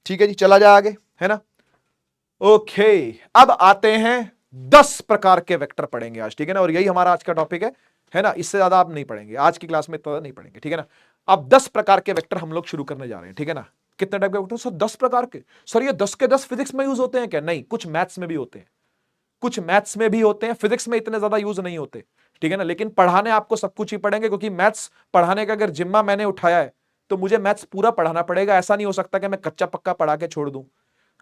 ठीक है जी, चला जाए आगे, है ना? ओके, अब आते हैं 10 प्रकार के वेक्टर पढ़ेंगे आज, ठीक है ना? और यही हमारा आज का टॉपिक है ना? इससे ज्यादा आप नहीं पढ़ेंगे आज की क्लास में, तो नहीं पढ़ेंगे, ठीक है ना? अब 10 प्रकार के वेक्टर हम लोग शुरू करने जा रहे हैं, ठीक है ना? कितने टाइप के वेक्टर? सर 10 प्रकार के। सर ये 10 के 10 फिजिक्स में यूज होते हैं क्या? नहीं, कुछ मैथ्स में भी होते हैं, कुछ मैथ्स में भी होते हैं, फिजिक्स में इतने ज्यादा यूज नहीं होते, ठीक है ना? लेकिन पढ़ाने आपको सब कुछ ही पढ़ेंगे, क्योंकि मैथ्स पढ़ाने का अगर जिम्मा मैंने उठाया है तो मुझे मैथ्स पूरा पढ़ाना पड़ेगा। ऐसा नहीं हो सकता कि मैं कच्चा पक्का पढ़ा के छोड़ दूं,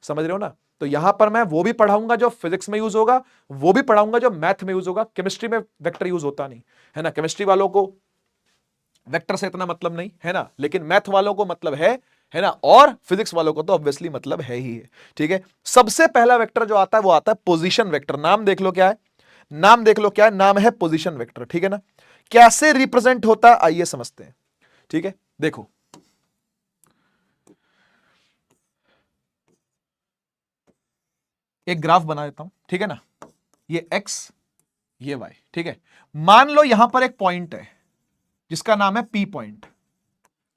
समझ रहे हो ना? तो यहां पर मैं वो भी पढ़ाऊंगा जो फिजिक्स में यूज होगा, वो भी पढ़ाऊंगा जो मैथ में यूज होगा। केमिस्ट्री में वेक्टर यूज होता नहीं, है ना? केमिस्ट्री वालों को वेक्टर से इतना मतलब नहीं है ना, लेकिन मैथ वालों को मतलब है ना, और फिजिक्स वालों को तो ऑब्वियसली मतलब है ही है। ठीक है, सबसे पहला वेक्टर जो आता है वो आता है पोजीशन वेक्टर। नाम देख लो क्या है, नाम देख लो क्या है, नाम है पोजीशन वेक्टर। ठीक है ना, कैसे रिप्रेजेंट होता है आइए समझते हैं। ठीक है, देखो एक ग्राफ बना देता हूं, ठीक है ना, ये x ये y। ठीक है, मान लो यहां पर एक पॉइंट है जिसका नाम है p पॉइंट,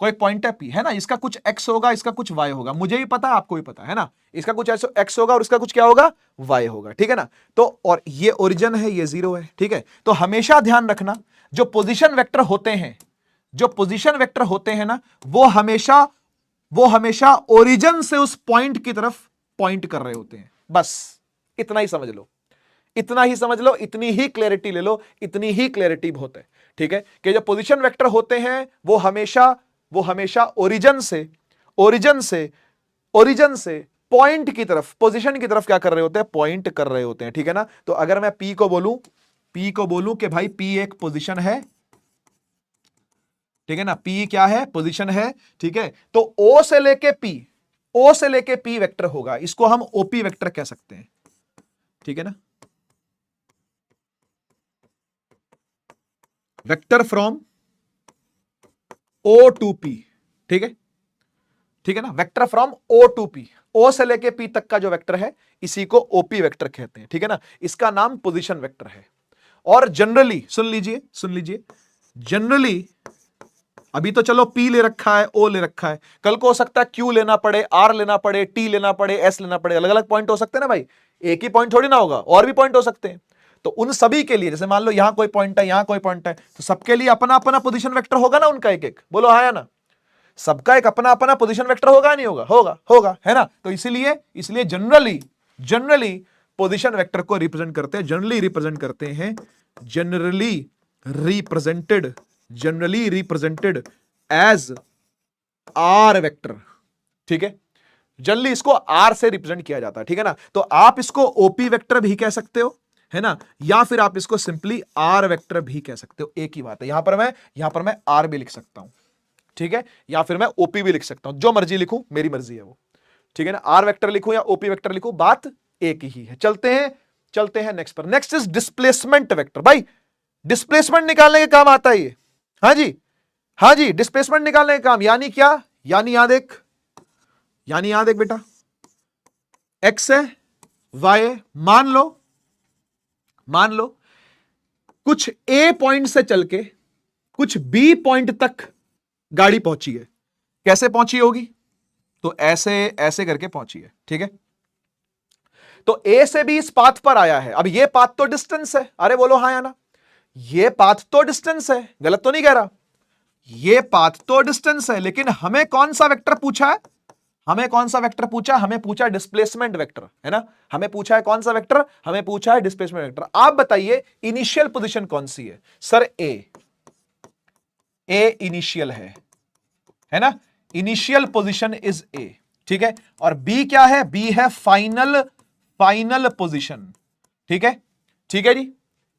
कोई पॉइंट है p है ना, इसका कुछ x होगा, इसका कुछ y होगा, मुझे भी पता है आपको भी पता है ना, इसका कुछ x होगा और इसका कुछ क्या होगा, y होगा। ठीक है ना, तो और ये ओरिजिन है, ये 0 है। ठीक है, तो हमेशा ध्यान रखना जो पोजीशन वेक्टर होते हैं, जो पोजीशन वेक्टर होते हैं ना, वो हमेशा ओरिजिन से उस पॉइंट की तरफ पॉइंट कर रहे होते हैं। बस इतना ही समझ लो, इतना ही समझ लो, इतनी ही क्लैरिटी ले लो, इतनी ही क्लैरिटी बहुत है। ठीक है, कि जो पोजीशन वेक्टर होते हैं वो हमेशा ओरिजिन से पॉइंट की तरफ, पोजीशन की तरफ क्या कर रहे होते हैं, पॉइंट कर रहे होते हैं। ठीक है ना, तो अगर मैं P को बोलूं कि भाई P एक पोजीशन है, ठीक है ना, P क्या है, पोजीशन है। ठीक है, तो O से लेके P वेक्टर होगा, इसको हम OP वेक्टर कह सकते हैं। ठीक है ना, vector from O to P। ठीक है, ठीक है ना, vector from O to P, O से लेके P तक का जो वेक्टर है इसी को OP वेक्टर कहते हैं। ठीक है ना, इसका नाम पोजीशन वेक्टर है। और जनरली सुन लीजिए जनरली अभी तो चलो P ले रखा है, O ले रखा है, कल को हो सकता है Q लेना पड़े, R लेना पड़े, T लेना पड़े, S लेना पड़े, अलग अलग पॉइंट हो सकते हैं ना भाई, एक ही पॉइंट थोड़ी ना होगा, और भी पॉइंट हो सकते हैं। तो उन सभी के लिए, जैसे मान लो यहां कोई पॉइंट है, यहां कोई पॉइंट है, तो सबके लिए अपना अपना पोजीशन वेक्टर होगा ना, उनका एक एक, बोलो हाँ या ना, सबका एक अपना अपना पोजीशन वेक्टर होगा नहीं होगा, होगा है ना। तो इसलिए जनरली पोजीशन वेक्टर को रिप्रेजेंट करते हैं, generally represented as R vector. ठीक है, जनरली इसको आर से रिप्रेजेंट किया जाता है। ठीक है ना, तो आप इसको ओपी वेक्टर भी कह सकते हो, है ना, या फिर आप इसको सिंपली आर वेक्टर भी कह सकते हो, एक ही बात है। यहां पर मैं आर भी लिख सकता हूं, ठीक है, या फिर मैं ओपी भी लिख सकता हूं, जो मर्जी लिखूं, मेरी मर्जी है वो। ठीक है ना, आर वेक्टर लिखूं या ओपी वेक्टर लिखूं, बात एक ही है। चलते हैं नेक्स्ट पर। Next is displacement vector. भाई डिस्प्लेसमेंट निकालने के काम आता है ये, हाँ जी डिस्प्लेसमेंट निकालने का काम, यानी क्या, यानी यहां देख बेटा, एक्स है, वाई है, मान लो कुछ ए पॉइंट से चल के कुछ बी पॉइंट तक गाड़ी पहुंची है। कैसे पहुंची होगी, तो ऐसे करके पहुंची है। ठीक है, तो ए से बी इस पाथ पर आया है। अब ये पाथ तो डिस्टेंस है, अरे बोलो हाँ या ना, ये पाथ तो डिस्टेंस है, गलत तो नहीं कह रहा, ये पाथ तो डिस्टेंस है, लेकिन हमें कौन सा वेक्टर पूछा है, हमें पूछा डिस्प्लेसमेंट वेक्टर, है ना, हमें पूछा है कौन सा वेक्टर, हमें पूछा है डिस्प्लेसमेंट वेक्टर। आप बताइए इनिशियल पोजीशन कौन सी है, सर ए इनिशियल है ना, इनिशियल पोजीशन इज ए। ठीक है, और बी क्या है, बी है फाइनल पोजीशन। ठीक है जी,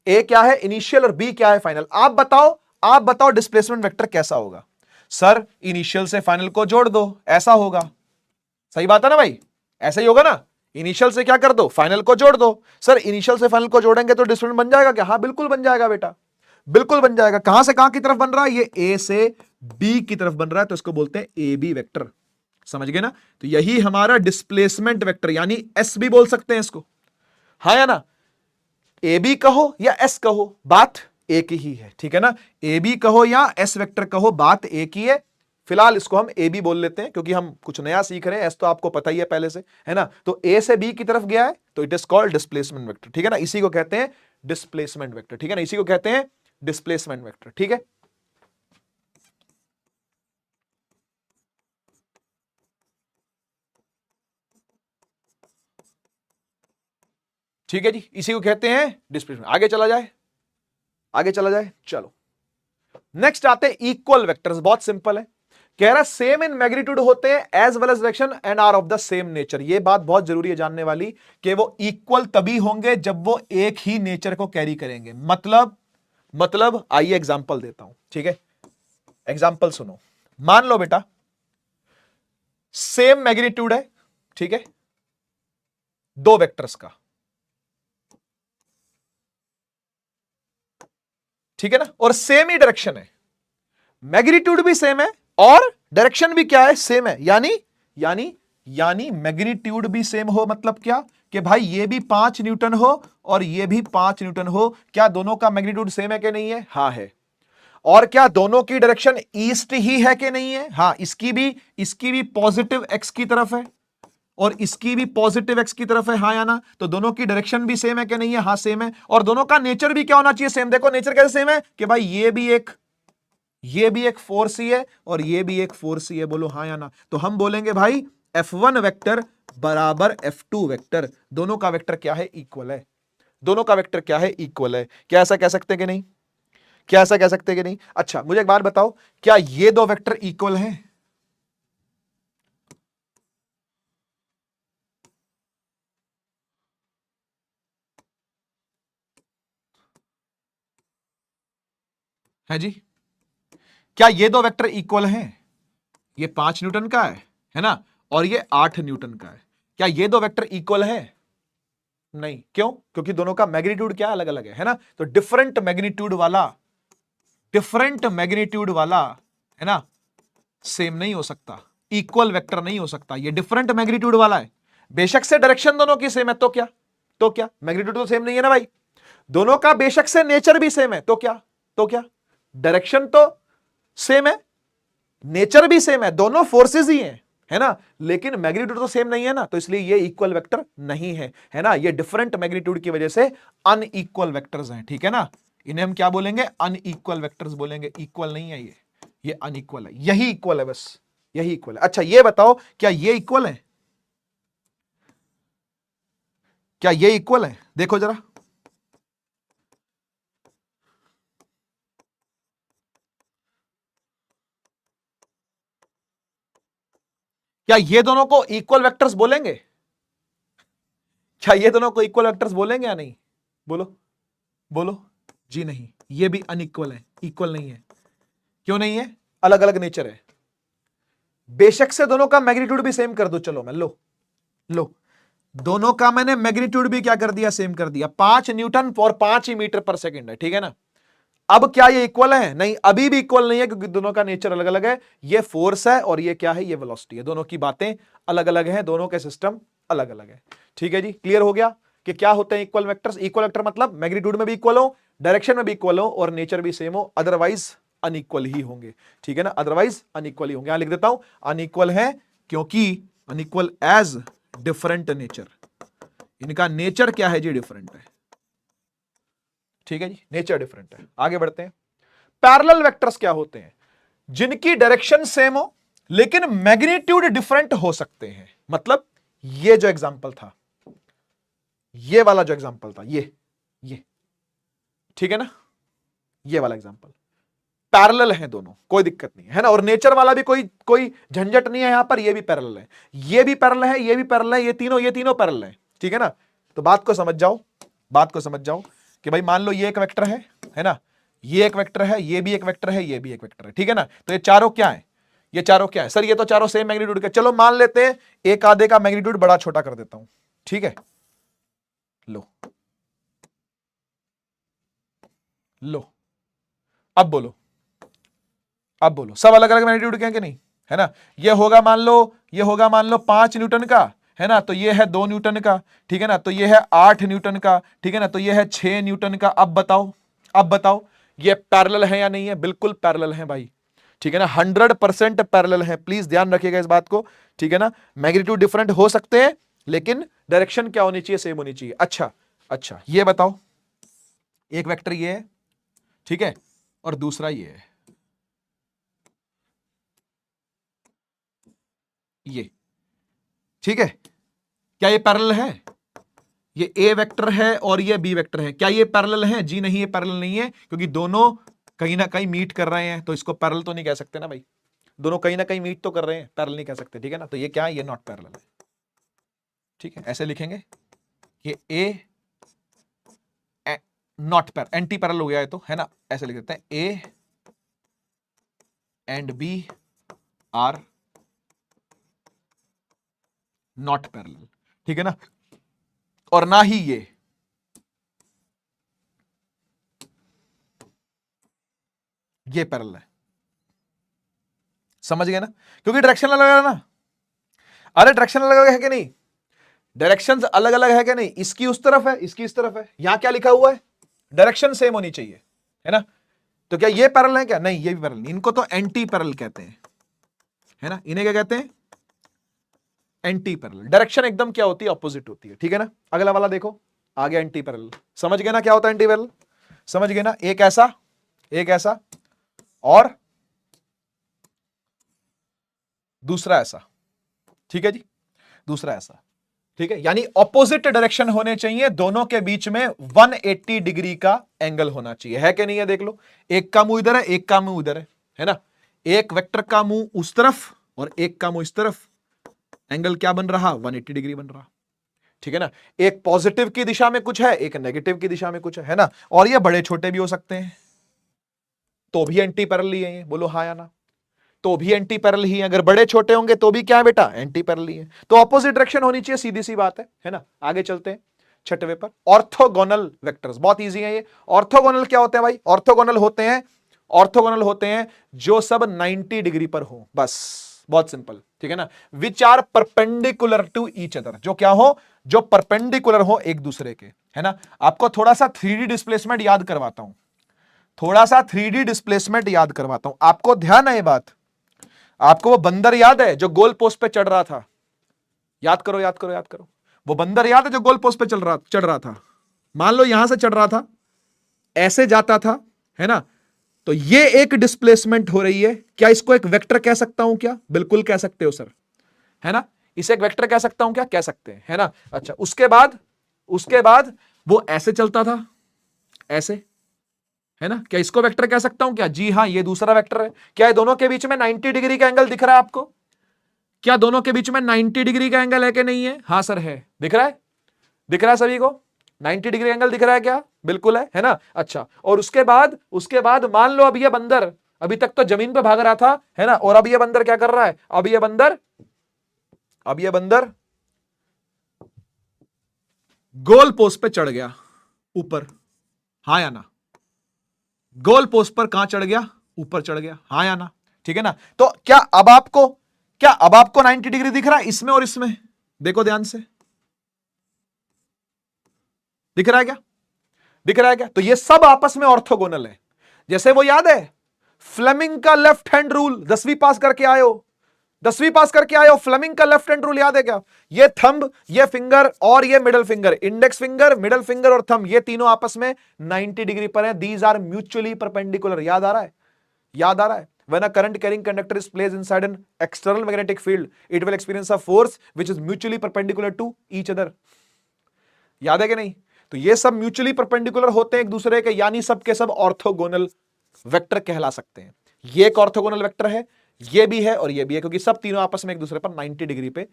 ए क्या है इनिशियल और बी क्या है फाइनल। आप बताओ डिस्प्लेसमेंट वेक्टर कैसा होगा, सर इनिशियल से फाइनल को जोड़ दो, ऐसा होगा, सही बात है ना भाई, ऐसा ही होगा ना, इनिशियल से क्या कर दो, फाइनल को जोड़ दो। सर इनिशियल से फाइनल को जोड़ेंगे तो डिस्प्लेसमेंट बन जाएगा क्या, हाँ बिल्कुल बन जाएगा बेटा, बिल्कुल बन जाएगा। कहां से कहां की तरफ बन रहा है, ये ए से बी की तरफ बन रहा है, तो इसको बोलते हैं ए बी वेक्टर, समझ गए ना। तो यही हमारा डिस्प्लेसमेंट वेक्टर, यानी एस भी बोल सकते हैं इसको, हाँ या ना, ए बी कहो या एस कहो, बात एक ही है। ठीक है ना, ए बी कहो या एस वेक्टर कहो, बात एक ही है। फिलहाल इसको हम ए बी बोल लेते हैं क्योंकि हम कुछ नया सीख रहे हैं, एस तो आपको पता ही है पहले से, है ना। तो ए से बी की तरफ गया है तो it is called displacement vector. ठीक है ना, इसी को कहते हैं डिस्प्लेसमेंट वेक्टर। ठीक है ना, इसी को कहते हैं डिस्प्लेसमेंट वेक्टर। ठीक है, ठीक है जी, इसी को कहते हैं डिस्प्लेसमेंट। आगे चला जाए, चलो नेक्स्ट आते हैं इक्वल वेक्टर्स। बहुत सिंपल है, कह रहा सेम इन मैग्नीट्यूड होते हैं as well as direction and are of the same nature. ये बात बहुत जरूरी है जानने वाली कि वो इक्वल तभी होंगे जब वो एक ही नेचर को कैरी करेंगे। मतलब आइए एग्जांपल देता हूं। ठीक है, एग्जाम्पल सुनो, मान लो बेटा सेम मैग्नीट्यूड है, ठीक है, दो वेक्टर्स का, ठीक है ना, और सेम ही डायरेक्शन है, मैग्नीट्यूड भी सेम है और डायरेक्शन भी क्या है, सेम है, यानी यानी यानी मैग्नीट्यूड भी सेम हो, मतलब क्या कि भाई ये भी 5 न्यूटन हो और ये भी 5 न्यूटन हो, क्या दोनों का मैग्नीट्यूड सेम है कि नहीं है, हाँ है, और क्या दोनों की डायरेक्शन ईस्ट ही है कि नहीं है, हाँ, इसकी भी पॉजिटिव एक्स की तरफ है और इसकी भी पॉजिटिव एक्स की तरफ है, हाँ या ना, तो दोनों की डायरेक्शन भी सेम है कि नहीं है, हाँ सेम है, और दोनों का नेचर भी क्या होना चाहिए, सेम। देखो नेचर कैसे सेम है कि भाई ये भी एक फोर्स ही है और ये भी एक फोर्स ही है, बोलो हाँ या ना, तो हम बोलेंगे भाई F1 वेक्टर बराबर F2 वेक्टर, दोनों का वेक्टर क्या है, इक्वल है, दोनों का वेक्टर क्या है, इक्वल है। क्या ऐसा कह सकते हैं कि नहीं, क्या ऐसा कह सकते हैं कि नहीं? अच्छा मुझे एक बात बताओ, क्या ये दो वेक्टर इक्वल हैं? है जी, क्या ये दो वेक्टर इक्वल हैं? ये 5 न्यूटन का है ना, और ये 8 न्यूटन का है, क्या ये दो वेक्टर इक्वल है? नहीं, क्यों? क्योंकि दोनों का मैग्नीट्यूड क्या अलग अलग है ना, तो डिफरेंट मैग्नीट्यूड वाला है ना सेम नहीं हो सकता, इक्वल वेक्टर नहीं हो सकता, ये डिफरेंट मैग्नीट्यूड वाला है, बेशक से डायरेक्शन दोनों की सेम है, तो क्या मैग्नीट्यूड तो सेम नहीं है ना भाई, दोनों का बेशक से नेचर भी सेम है, तो क्या डायरेक्शन तो सेम है, नेचर भी सेम है, दोनों फोर्सेस ही हैं, है ना, लेकिन मैग्नीट्यूड तो सेम नहीं है ना, तो इसलिए ये इक्वल वेक्टर नहीं है ना, ये डिफरेंट मैग्नीट्यूड की वजह से अनइक्वल वेक्टर्स हैं, ठीक है ना, इन्हें हम क्या बोलेंगे, अनइक्वल वेक्टर्स बोलेंगे, इक्वल नहीं है ये अनइक्वल है, यही इक्वल है, बस यही इक्वल है। अच्छा ये बताओ, क्या ये इक्वल है, क्या ये इक्वल है, देखो जरा, क्या ये दोनों को इक्वल वेक्टर्स बोलेंगे, क्या ये दोनों को इक्वल वेक्टर्स बोलेंगे या नहीं, बोलो बोलो, जी नहीं, ये भी अनइक्वल है, इक्वल नहीं है, क्यों नहीं है, अलग अलग नेचर है, बेशक से दोनों का मैग्नीट्यूड भी सेम कर दो, चलो मैं लो दोनों का मैंने मैग्नीट्यूड भी क्या कर दिया, सेम कर दिया, 5 न्यूटन और 5 ही मीटर पर सेकंड है, ठीक है ना, अब क्या ये इक्वल है, नहीं, अभी भी इक्वल नहीं है, क्योंकि दोनों का नेचर अलग अलग है, ये फोर्स है और ये क्या है, ये वेलोसिटी है, दोनों की बातें अलग अलग हैं, दोनों के सिस्टम अलग अलग है, ठीक है जी, क्लियर हो गया कि क्या होते हैं इक्वल वेक्टर्स, इक्वल वेक्टर मतलब मैग्नीट्यूड में भी इक्वल हो, डायरेक्शन में भी इक्वल हो और नेचर भी सेम हो, अदरवाइज अनइक्वल ही होंगे, ठीक है ना, अदरवाइज अनइक्वल ही होंगे, यहां लिख देता हूं अनइक्वल है, क्योंकि अनइक्वल एज डिफरेंट नेचर, इनका नेचर क्या है जी, डिफरेंट है, ठीक है जी, नेचर डिफरेंट है। आगे बढ़ते हैं, पैरेलल वेक्टर्स क्या होते हैं, जिनकी डायरेक्शन सेम हो लेकिन मैग्नीट्यूड डिफरेंट हो सकते हैं, मतलब ये जो एग्जांपल था, ये वाला जो एग्जांपल था, ये ठीक है ना, ये वाला एग्जांपल पैरेलल है दोनों, कोई दिक्कत नहीं है ना, और नेचर वाला भी कोई कोई झंझट नहीं है, यहां पर ये भी पैरेलल है, ये भी पैरेलल है, ये भी पैरेलल है, ये तीनों पैरेलल है, ठीक है ना, तो बात को समझ जाओ, बात को समझ जाओ कि भाई मान लो ये एक वेक्टर है ना, ये एक वेक्टर है, ये भी एक वेक्टर है, ये भी एक वेक्टर है, ठीक है ना, तो ये चारों क्या है, ये चारों क्या है सर, ये तो चारों सेम मैग्नीट्यूड के, चलो मान लेते हैं एक आधे का मैग्नीट्यूड बड़ा छोटा कर देता हूं, ठीक है, लो लो, अब बोलो, अब बोलो, सब अलग अलग मैग्नीट्यूड के हैं कि नहीं, है ना, ये होगा मान लो 5 न्यूटन का, है ना, तो ये है 2 न्यूटन का, ठीक है ना, तो ये है 8 न्यूटन का, ठीक है ना, तो ये है 6 न्यूटन का, अब बताओ ये पैरेलल है या नहीं है, बिल्कुल पैरेलल है भाई, ठीक है ना, 100% पैरेलल है, प्लीज ध्यान रखिएगा इस बात को, ठीक है ना, मैग्नीट्यूड डिफरेंट हो सकते हैं लेकिन डायरेक्शन क्या होनी चाहिए, सेम होनी चाहिए। अच्छा अच्छा ये बताओ, एक वेक्टर ये है, ठीक है, और दूसरा ये है, ये ठीक है, क्या ये पैरेलल है, ये ए वेक्टर है और ये बी वेक्टर है, क्या ये पैरेलल है, जी नहीं, ये पैरेलल नहीं है, क्योंकि दोनों कहीं ना कहीं मीट कर रहे हैं, तो इसको पैरेलल तो नहीं कह सकते ना भाई, दोनों कहीं ना कहीं मीट तो कर रहे हैं, पैरेलल नहीं कह सकते, ठीक है ना, तो ये क्या है, ये नॉट पैरेलल है, ठीक है, ऐसे लिखेंगे, ये ए नॉट पैर एंटी पैरेलल हो गया है, तो है ना, ऐसे लिख देते हैं A and B are not parallel, ठीक है ना, और ना ही ये पैरेलल है। समझ गए ना, क्योंकि डायरेक्शन अलग अलग है ना। अरे डायरेक्शन अलग अलग है कि नहीं, डायरेक्शंस अलग अलग है कि नहीं, इसकी उस तरफ है, इसकी इस तरफ है, यहां क्या लिखा हुआ है, डायरेक्शन सेम होनी चाहिए, है ना। तो क्या ये पैरेलल है क्या, नहीं ये भी पैरेलल, इनको तो एंटी पैरेलल कहते हैं, है ना, इन्हें क्या कहते हैं, एंटी पैरेलल। डायरेक्शन एकदम क्या होती है, ऑपोजिट होती है, ठीक है ना। अगला वाला देखो, आगे एंटी पैरेलल, समझ गए ना क्या होता है एंटी पैरेलल, समझ गए ना, एक ऐसा और दूसरा ऐसा, ठीक है जी, दूसरा ऐसा, ठीक है, यानी ऑपोजिट डायरेक्शन होने चाहिए, दोनों के बीच में 180 डिग्री का एंगल होना चाहिए, है कि नहीं है, देख लो, एक का मुंह इधर है, एक का मुंह उधर है ना, एक वेक्टर का मुंह उस तरफ और एक का मुंह इस तरफ, एंगल क्या बन रहा, 180 डिग्री बन रहा, ठीक है ना। एक पॉजिटिव की दिशा में कुछ है, एक नेगेटिव की दिशा में कुछ है ना, और ये बड़े छोटे भी हो सकते हैं, तो भी एंटी पैरेलल ही है, बोलो हाँ या ना, तो भी एंटी पैरेलल ही है, अगर बड़े छोटे होंगे तो भी क्या है बेटा, एंटी पैरेलल ही है, तो ऑपोजिट डायरेक्शन होनी चाहिए, सीधी सी बात है ना। आगे चलते हैं छठवें पर, ऑर्थोगोनल वेक्टर्स, बहुत इजी है ये। ऑर्थोगोनल क्या होते हैं भाई, ऑर्थोगोनल होते हैं जो सब 90 डिग्री पर हो, बस, बहुत सिंपल, ठीक है ना। Which are perpendicular to each other, जो क्या हो, जो परपेंडिकुलर हो एक दूसरे के, है ना। आपको थोड़ा सा 3D डिस्प्लेसमेंट याद करवाता हूं, आपको ध्यान है ये बात, आपको वो बंदर याद है जो गोल पोस्ट पे चढ़ रहा था, याद करो, वो बंदर याद है जो गोल पोस्ट पे चढ़ रहा था, मान लो यहां से चढ़ रहा था, ऐसे जाता था, है ना, तो ये एक डिस्प्लेसमेंट हो रही है, क्या इसको एक वेक्टर कह सकता हूं क्या, बिल्कुल कह सकते हो सर, है ना, इसे एक वेक्टर कह सकता हूं क्या, कह सकते हैं, है ना। अच्छा, उसके बाद वो ऐसे चलता था, ऐसे, है ना, क्या इसको वेक्टर कह सकता हूं क्या, जी हां, ये दूसरा वेक्टर है। क्या ये दोनों के बीच में 90 डिग्री का एंगल दिख रहा है आपको, क्या दोनों के बीच में 90 डिग्री का एंगल है कि नहीं है, हां सर है, दिख रहा है सभी को 90 डिग्री एंगल दिख रहा है क्या, बिल्कुल है ना। अच्छा, और उसके बाद मान लो अब ये बंदर अभी तक तो जमीन पे भाग रहा था, है ना, और अब ये बंदर क्या कर रहा है, अब ये बंदर गोल पोस्ट पे चढ़ गया ऊपर, हाँ या ना, गोल पोस्ट पर कहां चढ़ गया, ऊपर चढ़ गया, हाँ या ना, ठीक है ना। तो क्या अब आपको 90 डिग्री दिख रहा है इसमें और इसमें, देखो ध्यान से, दिख रहा है क्या, तो ये सब आपस में ऑर्थोगोनल है। जैसे वो याद है फ्लेमिंग का लेफ्ट हैंड रूल, 10वीं पास करके आए हो, फ्लेमिंग का लेफ्ट हैंड रूल याद है क्या, ये थंब, ये फिंगर और ये middle finger, index finger, middle finger और थंब, ये तीनों आपस में 90 डिग्री पर हैं, दीज आर म्यूचुअली परपेंडिकुलर, याद आ रहा है। When a current carrying conductor is placed inside an external magnetic field, it will experience a force which is mutually perpendicular to each other. याद है कि नहीं, तो ये सब म्यूचुअली परपेंडिकुलर होते हैं एक दूसरे के, यानी सब के सब ऑर्थोगोनल वेक्टर कहला सकते हैं। ये एक ऑर्थोगोनल वेक्टर है, ये भी है और ये भी है, क्योंकि सब तीनों आपस में एक दूसरे पर 90 डिग्री पे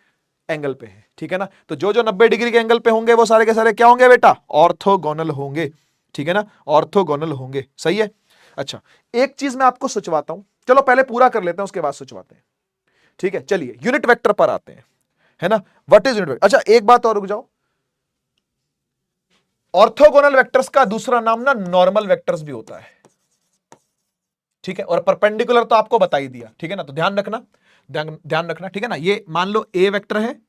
एंगल पे है, ठीक है ना। तो जो 90 डिग्री के एंगल पे होंगे वो सारे के सारे क्या होंगे बेटा, ऑर्थोगोनल होंगे, ठीक है ना, ऑर्थोगोनल होंगे, सही है। अच्छा, एक चीज मैं आपको सोचवाता हूं, चलो पहले पूरा कर लेते हैं उसके बाद सोचवाते हैं, ठीक है। चलिए यूनिट वेक्टर पर आते हैं, है ना, व्हाट इज यूनिट वेक्टर। अच्छा, एक बात और, रुक जाओ, ऑर्थोगोनल वेक्टर्स का दूसरा नाम ना नॉर्मल वेक्टर्स भी होता है, ठीक है, और परपेंडिकुलर तो आपको बता ही दिया, ठीक है ना। तो ध्यान रखना, ठीक है ना। ये मान लो ए वेक्टर है,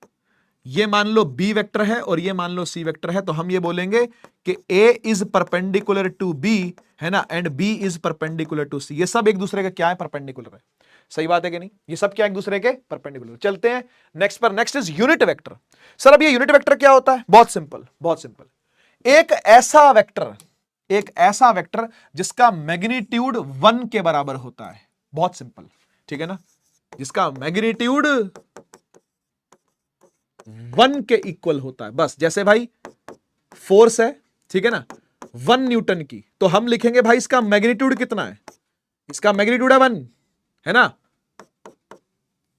ये मान लो बी वेक्टर है और ये मान लो सी वेक्टर है, तो हम ये बोलेंगे कि A is perpendicular to B, है ना, and B is perpendicular to C. ये सब एक दूसरे के क्या है, परपेंडिकुलर है, सही बात है कि नहीं, ये सब क्या एक दूसरे के परपेंडिकुलर। चलते हैं नेक्स्ट पर, next is unit vector. Sir अब ये यूनिट वेक्टर क्या होता है, बहुत सिंपल, एक ऐसा वेक्टर जिसका मैग्नीट्यूड 1 के बराबर होता है, बहुत सिंपल, ठीक है ना, जिसका मैग्नीट्यूड 1 के इक्वल होता है, बस। जैसे भाई फोर्स है, ठीक है ना, 1 न्यूटन की, तो हम लिखेंगे भाई इसका मैग्नीट्यूड कितना है, इसका मैग्नीट्यूड है 1, है ना,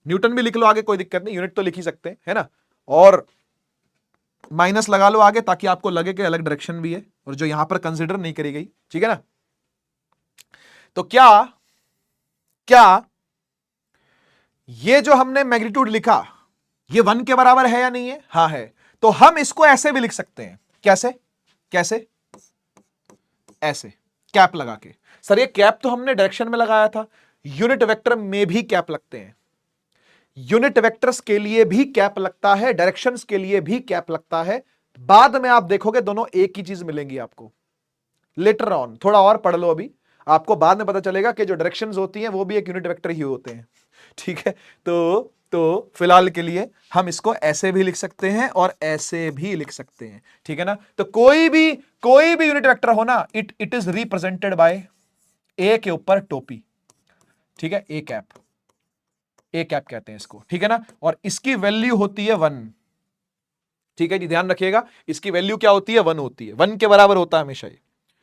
न्यूटन भी लिख लो आगे, कोई दिक्कत नहीं, यूनिट तो लिख ही सकते हैं, है ना, और माइनस लगा लो आगे ताकि आपको लगे कि अलग डायरेक्शन भी है और जो यहां पर कंसीडर नहीं करी गई, ठीक है ना। तो क्या ये जो हमने मैग्नीट्यूड लिखा ये 1 के बराबर है या नहीं है? हाँ है। तो हम इसको ऐसे भी लिख सकते हैं। कैसे? कैसे? ऐसे कैप लगा के। सर ये कैप तो हमने डायरेक्शन में लगाया था, यूनिट वेक्टर में भी कैप लगते हैं, यूनिट वेक्टर्स के लिए भी कैप लगता है, डायरेक्शंस के लिए भी कैप लगता है। बाद में आप देखोगे दोनों एक ही चीज मिलेंगी आपको, लेटर ऑन। थोड़ा और पढ़ लो, अभी आपको बाद में पता चलेगा कि जो डायरेक्शंस होती हैं वो भी एक यूनिट वेक्टर ही होते हैं। ठीक है, तो फिलहाल के लिए हम इसको ऐसे भी लिख सकते हैं और ऐसे भी लिख सकते हैं। ठीक है ना? तो कोई भी यूनिट वेक्टर हो ना, इट इज रिप्रेजेंटेड बाय ए के ऊपर टोपी। ठीक है, ए कैप कहते हैं इसको। ठीक है ना? और इसकी वैल्यू होती है 1। ठीक है जी, ध्यान रखिएगा, इसकी वैल्यू क्या होती है? 1 होती है। 1 के बराबर होता है हमेशा ये।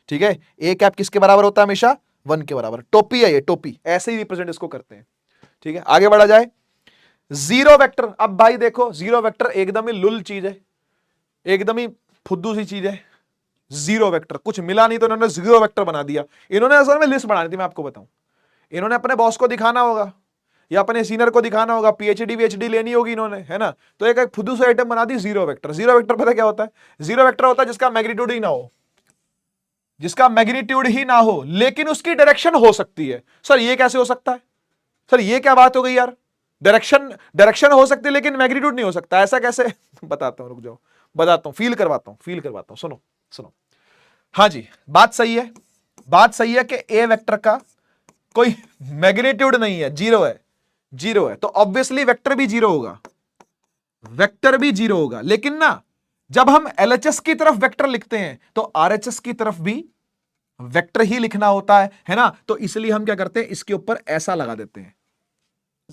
ठीक है, ए कैप किसके बराबर होता है? हमेशा 1 के बराबर। टोपी है ये, टोपी, ऐसे ही रिप्रेजेंट इसको करते हैं। ठीक है, आगे बढ़ा जाए। Zero vector. अब भाई देखो, जीरो वेक्टर एकदम ही लुल चीज है, एकदम ही फुद्दू सी चीज है। जीरो वेक्टर कुछ मिला नहीं तो इन्होंने जीरो वेक्टर बना दिया। इन्होंने असल में लिस्ट बनानी थी, मैं आपको बताऊं। इन्होंने अपने बॉस को दिखाना होगा या अपने सीनियर को दिखाना होगा, पीएचडी लेनी होगी इन्होंने, है ना? तो एक फुद्दू सा आइटम बना दी, जीरो वेक्टर। जीरो वेक्टर पता क्या होता है? जीरो वेक्टर होता है जिसका मैग्नीट्यूड ही ना हो, जिसका मैग्नीट्यूड ही ना हो लेकिन उसकी डायरेक्शन हो सकती है। सर ये कैसे हो सकता है? सर ये क्या बात हो गई यार? डायरेक्शन हो सकती है लेकिन मैग्नीट्यूड नहीं हो सकता, ऐसा कैसे? बताता हूं, रुक जाओ, बताता हूं, फील करवाता हूं। सुनो। हाँ जी, बात सही है कि ए वेक्टर का कोई मैग्नीट्यूड नहीं है, जीरो है। तो ऑब्वियसली वेक्टर भी जीरो होगा। लेकिन ना, जब हम एलएचएस की तरफ वेक्टर लिखते हैं तो आरएचएस की तरफ भी वेक्टर ही लिखना होता है ना? तो इसलिए हम क्या करते हैं, इसके ऊपर ऐसा लगा देते हैं,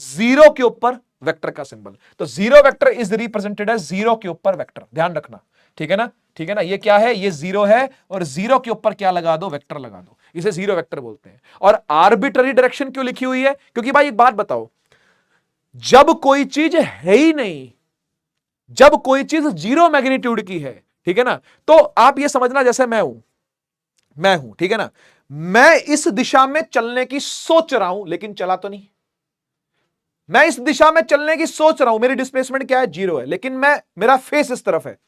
जीरो के ऊपर वेक्टर का सिंबल। तो zero vector is represented as zero के ऊपर वेक्टर। ध्यान रखना, ठीक है ना? ये क्या है? ये जीरो है और जीरो के ऊपर क्या लगा दो? वेक्टर लगा दो। इसे जीरो वेक्टर बोलते हैं। और आर्बिट्ररी डायरेक्शन क्यों लिखी हुई है? क्योंकि भाई एक बात बताओ, जब कोई चीज है ही नहीं, जब कोई चीज जीरो मैग्नीट्यूड की है, ठीक है ना, तो आप ये समझना जैसे मैं हूं, ठीक है ना, मैं इस दिशा में चलने की सोच रहा हूं लेकिन चला तो नहीं। मैं इस दिशा में चलने की सोच रहा हूं, मेरी डिस्प्लेसमेंट क्या है? जीरो है, लेकिन मेरा फेस इस तरफ है,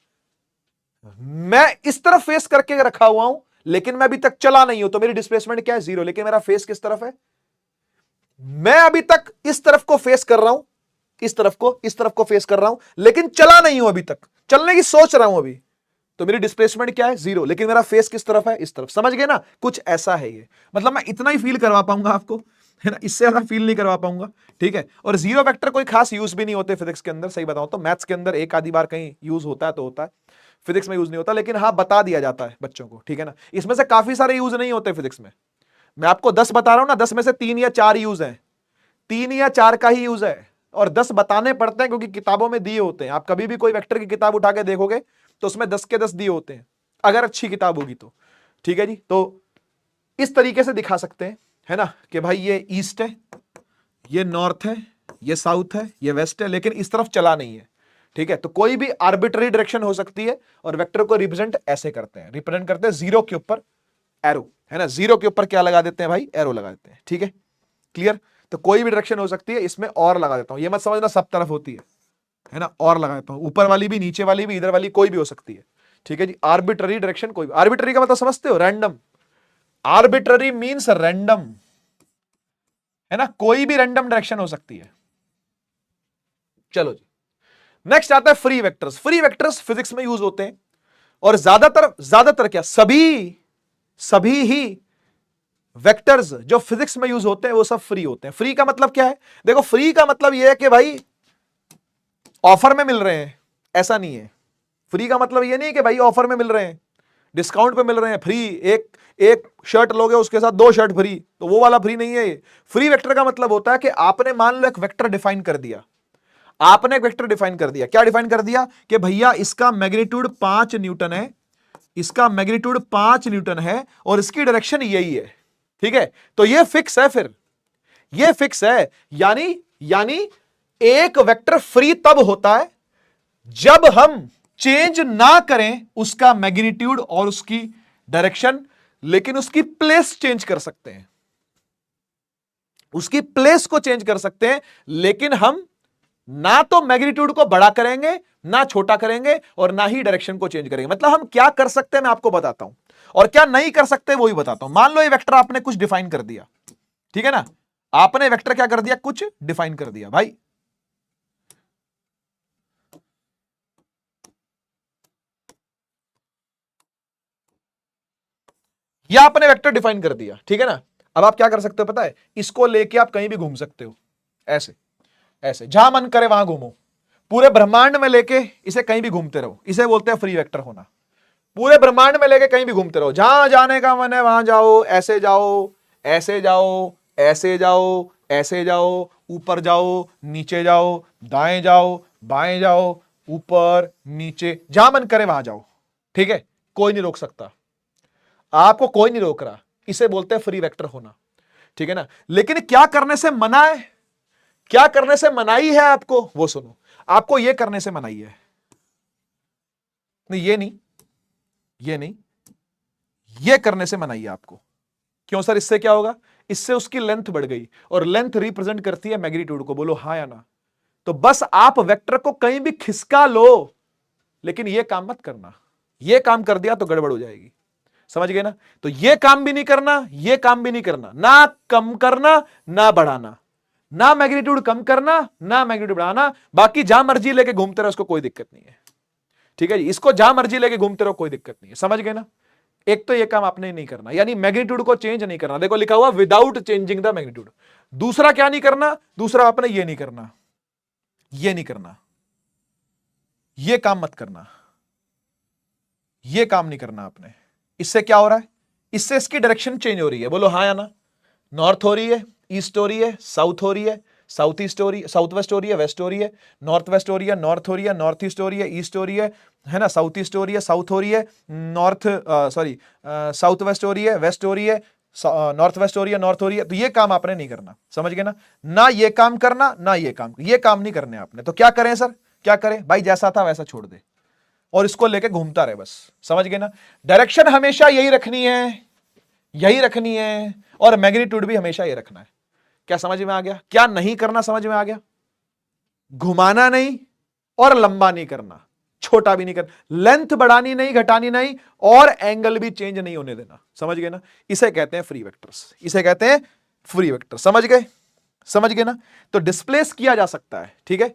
मैं इस तरफ फेस करके रखा हुआ हूं लेकिन मैं अभी तक चला नहीं हूं, तो मेरी डिस्प्लेसमेंट क्या है? जीरो। लेकिन मेरा फेस किस तरफ है? मैं अभी तक इस तरफ को फेस कर रहा हूं, इस तरफ को फेस कर रहा हूं लेकिन चला नहीं हूं, अभी तक चलने की सोच रहा हूं अभी, तो मेरी डिस्प्लेसमेंट क्या है? जीरो। लेकिन मेरा फेस किस तरफ है? इस तरफ। समझ गए ना? कुछ ऐसा है ये। मतलब मैं इतना ही फील करवा पाऊंगा आपको, है ना, इससे ज्यादा फील नहीं करवा पाऊंगा। ठीक है, और जीरो वेक्टर कोई खास यूज भी नहीं होते फिजिक्स के अंदर, सही बताऊं तो। मैथ्स के अंदर एक आधी बार कहीं यूज होता है तो होता है, फिजिक्स में यूज नहीं होता, लेकिन हाँ बता दिया जाता है बच्चों को। ठीक है ना? इसमें से काफी सारे यूज नहीं होते फिजिक्स में। मैं आपको 10 बता रहा हूं ना, 10 में से 3 या 4 यूज है, 3 या 4 का ही यूज है, और 10 बताने पड़ते हैं क्योंकि किताबों में दिए होते हैं। आप कभी भी कोई वेक्टर की किताब उठा के देखोगे तो उसमें 10 के 10 दिए होते हैं, अगर अच्छी किताब होगी तो। ठीक है जी, तो इस तरीके से दिखा सकते हैं, है ना, कि भाई ये ईस्ट है, ये नॉर्थ है, ये साउथ है, ये वेस्ट है, लेकिन इस तरफ चला नहीं है। ठीक है, तो कोई भी आर्बिट्ररी डायरेक्शन हो सकती है और वेक्टर को रिप्रेजेंट ऐसे करते हैं, जीरो के ऊपर एरो, है ना, जीरो के ऊपर क्या लगा देते हैं भाई? एरो लगा देते हैं। ठीक है, क्लियर? तो कोई भी डायरेक्शन हो सकती है, इसमें और लगा देता हूं, ये मत समझना सब तरफ होती है ना, और लगा देता हूं, ऊपर वाली भी, नीचे वाली भी, इधर वाली, कोई भी हो सकती है। ठीक है जी, आर्बिट्ररी डायरेक्शन कोई भी। आर्बिट्ररी का मतलब समझते हो? रैंडम। आर्बिट्ररी मींस रैंडम, है ना, कोई भी रैंडम डायरेक्शन हो सकती है। चलो जी, नेक्स्ट आता है free vectors. Free vectors physics में यूज होते हैं और ज्यादातर क्या, सभी ही वेक्टर्स जो फिजिक्स में यूज होते हैं वो सब फ्री होते हैं। फ्री का मतलब क्या है? देखो, फ्री का मतलब यह है कि भाई ऑफर में मिल रहे हैं, ऐसा नहीं है। फ्री का मतलब यह नहीं है कि भाई ऑफर में मिल रहे हैं, डिस्काउंट पे मिल रहे हैं, फ्री, एक शर्ट लोगे उसके साथ 2 शर्ट फ्री, तो वो वाला फ्री नहीं है ये। फ्री वेक्टर का मतलब होता है कि आपने मान लो एक वेक्टर डिफाइन कर दिया, क्या डिफाइन कर दिया? कि भैया इसका मैग्नीट्यूड 5 न्यूटन है, इसका मैग्नीट्यूड 5 न्यूटन है और इसकी डायरेक्शन यही है। ठीक है, तो ये फिक्स है, फिर ये फिक्स है। यानी एक वेक्टर फ्री तब होता है जब हम चेंज ना करें उसका मैग्नीट्यूड और उसकी डायरेक्शन, लेकिन उसकी प्लेस चेंज कर सकते हैं, उसकी प्लेस को चेंज कर सकते हैं, लेकिन हम ना तो मैग्नीट्यूड को बड़ा करेंगे, ना छोटा करेंगे, और ना ही डायरेक्शन को चेंज करेंगे। मतलब हम क्या कर सकते हैं मैं आपको बताता हूं, और क्या नहीं कर सकते वो ही बताता हूं। मान लो ये वेक्टर आपने कुछ डिफाइन कर दिया, ठीक है ना, आपने वेक्टर क्या कर दिया, कुछ डिफाइन कर दिया भाई। या आपने वेक्टर डिफाइन कर दिया, ठीक है ना। अब आप क्या कर सकते हो पता है, इसको लेके आप कहीं भी घूम सकते हो, ऐसे ऐसे जहां मन करे वहां घूमो, पूरे ब्रह्मांड में लेके इसे कहीं भी घूमते रहो, इसे बोलते हैं फ्री वेक्टर होना। पूरे ब्रह्मांड में लेके कहीं भी घूमते रहो, जहां जाने का मन है वहां जाओ, ऐसे जाओ, ऐसे जाओ, ऐसे जाओ, ऐसे जाओ, ऊपर जाओ, नीचे जाओ, दाएं जाओ, बाएं जाओ, ऊपर नीचे, जहां मन करे वहां जाओ, ठीक है, कोई नहीं रोक सकता, आपको कोई नहीं रोक रहा। इसे बोलते हैं फ्री वेक्टर होना, ठीक है ना। लेकिन क्या करने से मना है, क्या करने से मनाई है आपको, वो सुनो। आपको यह करने से मनाई है, नहीं ये नहीं, ये नहीं, ये करने से मनाई है आपको। क्यों सर, इससे क्या होगा, इससे उसकी लेंथ बढ़ गई, और लेंथ रिप्रेजेंट करती है मैग्नीट्यूड को, बोलो हां या ना। तो बस आप वेक्टर को कहीं भी खिसका लो, लेकिन यह काम मत करना, यह काम कर दिया तो गड़बड़ हो जाएगी, समझ गए ना। तो यह काम भी नहीं करना, यह काम भी नहीं करना, ना कम करना ना बढ़ाना, ना मैग्नीट्यूड कम करना ना मैग्नीट्यूड बढ़ाना। बाकी जहां मर्जी लेके घूमते रहो, उसको कोई दिक्कत नहीं है, ठीक है जी। इसको जहां मर्जी लेके घूमते रहो, कोई दिक्कत नहीं है, समझ गए ना। एक तो ये काम आपने नहीं करना, यानी मैग्नीट्यूड को चेंज नहीं करना, देखो लिखा हुआ विदाउट चेंजिंग द मैग्नीट्यूड। दूसरा क्या नहीं करना, दूसरा आपने ये नहीं करना, ये नहीं करना, ये काम मत करना, ये काम नहीं करना आपने। इससे क्या हो रहा है, इससे इसकी डायरेक्शन चेंज हो रही है, बोलो हाँ या ना। नॉर्थ हो रही है, ईस्ट हो रही है, साउथ हो रही है, साउथ ईस्ट हो रही है, साउथ वेस्ट हो रही है, वेस्ट हो रही है, नॉर्थ वेस्ट हो रही है, नॉर्थ हो रही है, नॉर्थ ईस्ट हो रही है, ईस्ट हो रही है ना, साउथ ईस्ट हो रही है, साउथ हो रही है, नॉर्थ सॉरी साउथ वेस्ट हो रही है, वेस्ट हो रही है, नॉर्थ वेस्ट हो रही है, नॉर्थ हो रही है। तो ये काम आपने नहीं करना, समझ गए ना। ना ये काम करना, ना ये काम नहीं करने आपने। तो क्या करें सर, क्या करें भाई, जैसा था वैसा छोड़ दे और इसको लेके घूमता रहे बस, समझ गए ना। डायरेक्शन हमेशा यही रखनी है, यही रखनी है, और मैग्नीट्यूड भी हमेशा ये रखना है। क्या समझ में आ गया, क्या नहीं करना समझ में आ गया। घुमाना नहीं और लंबा नहीं करना, छोटा भी नहीं करना, लेंथ बढ़ानी नहीं घटानी नहीं, और एंगल भी चेंज नहीं होने देना, समझ गए ना। इसे कहते हैं फ्री वेक्टर्स, इसे कहते हैं फ्री वेक्टर, समझ गए, समझ गए ना। तो डिस्प्लेस किया जा सकता है, ठीक है,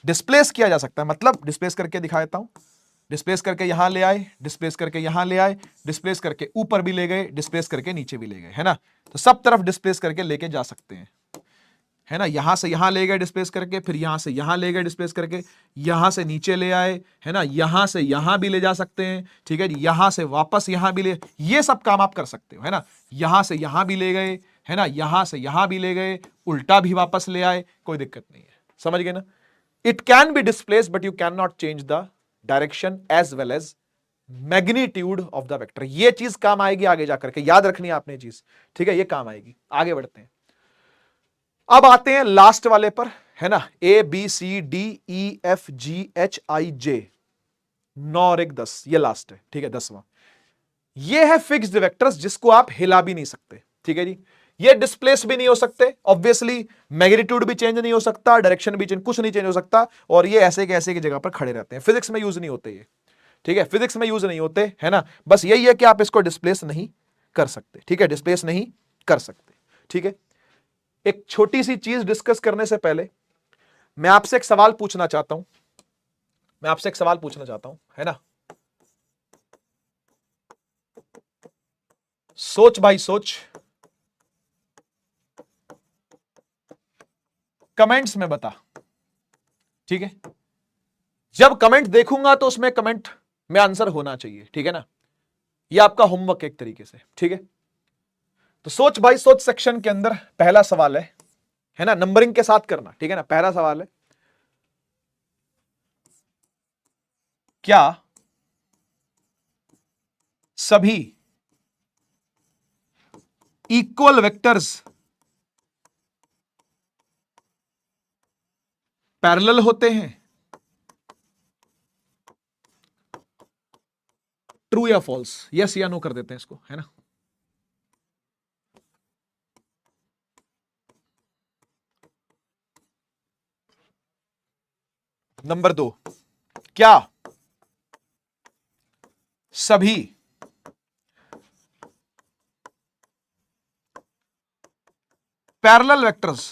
डिस्प्लेस किया जा सकता है, मतलब डिस्प्लेस करके दिखा देता हूं। डिस्प्लेस करके यहां ले आए, डिस्प्लेस करके यहां ले आए, डिस्प्लेस करके ऊपर भी ले गए, डिस्प्लेस करके नीचे भी ले गए, है ना। तो सब तरफ डिस्प्लेस करके लेके जा सकते हैं, है ना। यहां से यहां ले गए डिस्प्लेस करके, फिर यहां से यहां ले गए डिस्प्लेस करके, यहां से नीचे ले आए, है ना, यहां से यहां भी ले जा सकते हैं, ठीक है जी। यहां से वापस यहां भी ले, ये सब काम आप कर सकते हो, है ना। यहां से यहां भी ले गए, है ना, यहां से यहां भी ले गए, उल्टा भी वापस ले आए, कोई दिक्कत नहीं है, समझ गए ना। It can be displace but you can not change the direction as well as magnitude of the vector. ये चीज काम आएगी आगे जाकर के, याद रखनी है आपने चीज, ठीक है, ये काम आएगी। आगे बढ़ते हैं, अब आते हैं लास्ट वाले पर, है ना। A B C D E F G H I J, 9 और 1 10, ये लास्ट है, ठीक है, 10वां। ये है फिक्स्ड वेक्टर्स जिसको आप हिला भी नहीं सकते, ठीक है जी। ये डिस्प्लेस भी नहीं हो सकते, ऑब्वियसली मैग्नीट्यूड भी चेंज नहीं हो सकता, डायरेक्शन भी चेंज, कुछ नहीं चेंज हो सकता, और ये ऐसे के ऐसे की जगह पर खड़े रहते हैं। फिजिक्स में यूज नहीं होते ये, ठीक है, फिजिक्स में यूज नहीं होते, है ना। बस यही है कि आप इसको डिस्प्लेस नहीं कर सकते, ठीक है, डिस्प्लेस नहीं कर सकते, ठीक है। एक छोटी सी चीज डिस्कस करने से पहले मैं आपसे एक सवाल पूछना चाहता हूं, मैं आपसे एक सवाल पूछना चाहता हूं, है ना। सोच भाई सोच, कमेंट्स में बता, ठीक है। जब कमेंट देखूंगा तो उसमें कमेंट में आंसर होना चाहिए, ठीक है ना। ये आपका होमवर्क एक तरीके से, ठीक है। तो सोच भाई सोच सेक्शन के अंदर पहला सवाल है ना, नंबरिंग के साथ करना, ठीक है ना। पहला सवाल है, क्या सभी इक्वल वेक्टर्स पैरेलल होते हैं, ट्रू या फॉल्स, यस या नो कर देते हैं इसको, है ना। नंबर 2, क्या सभी पैरेलल वेक्टर्स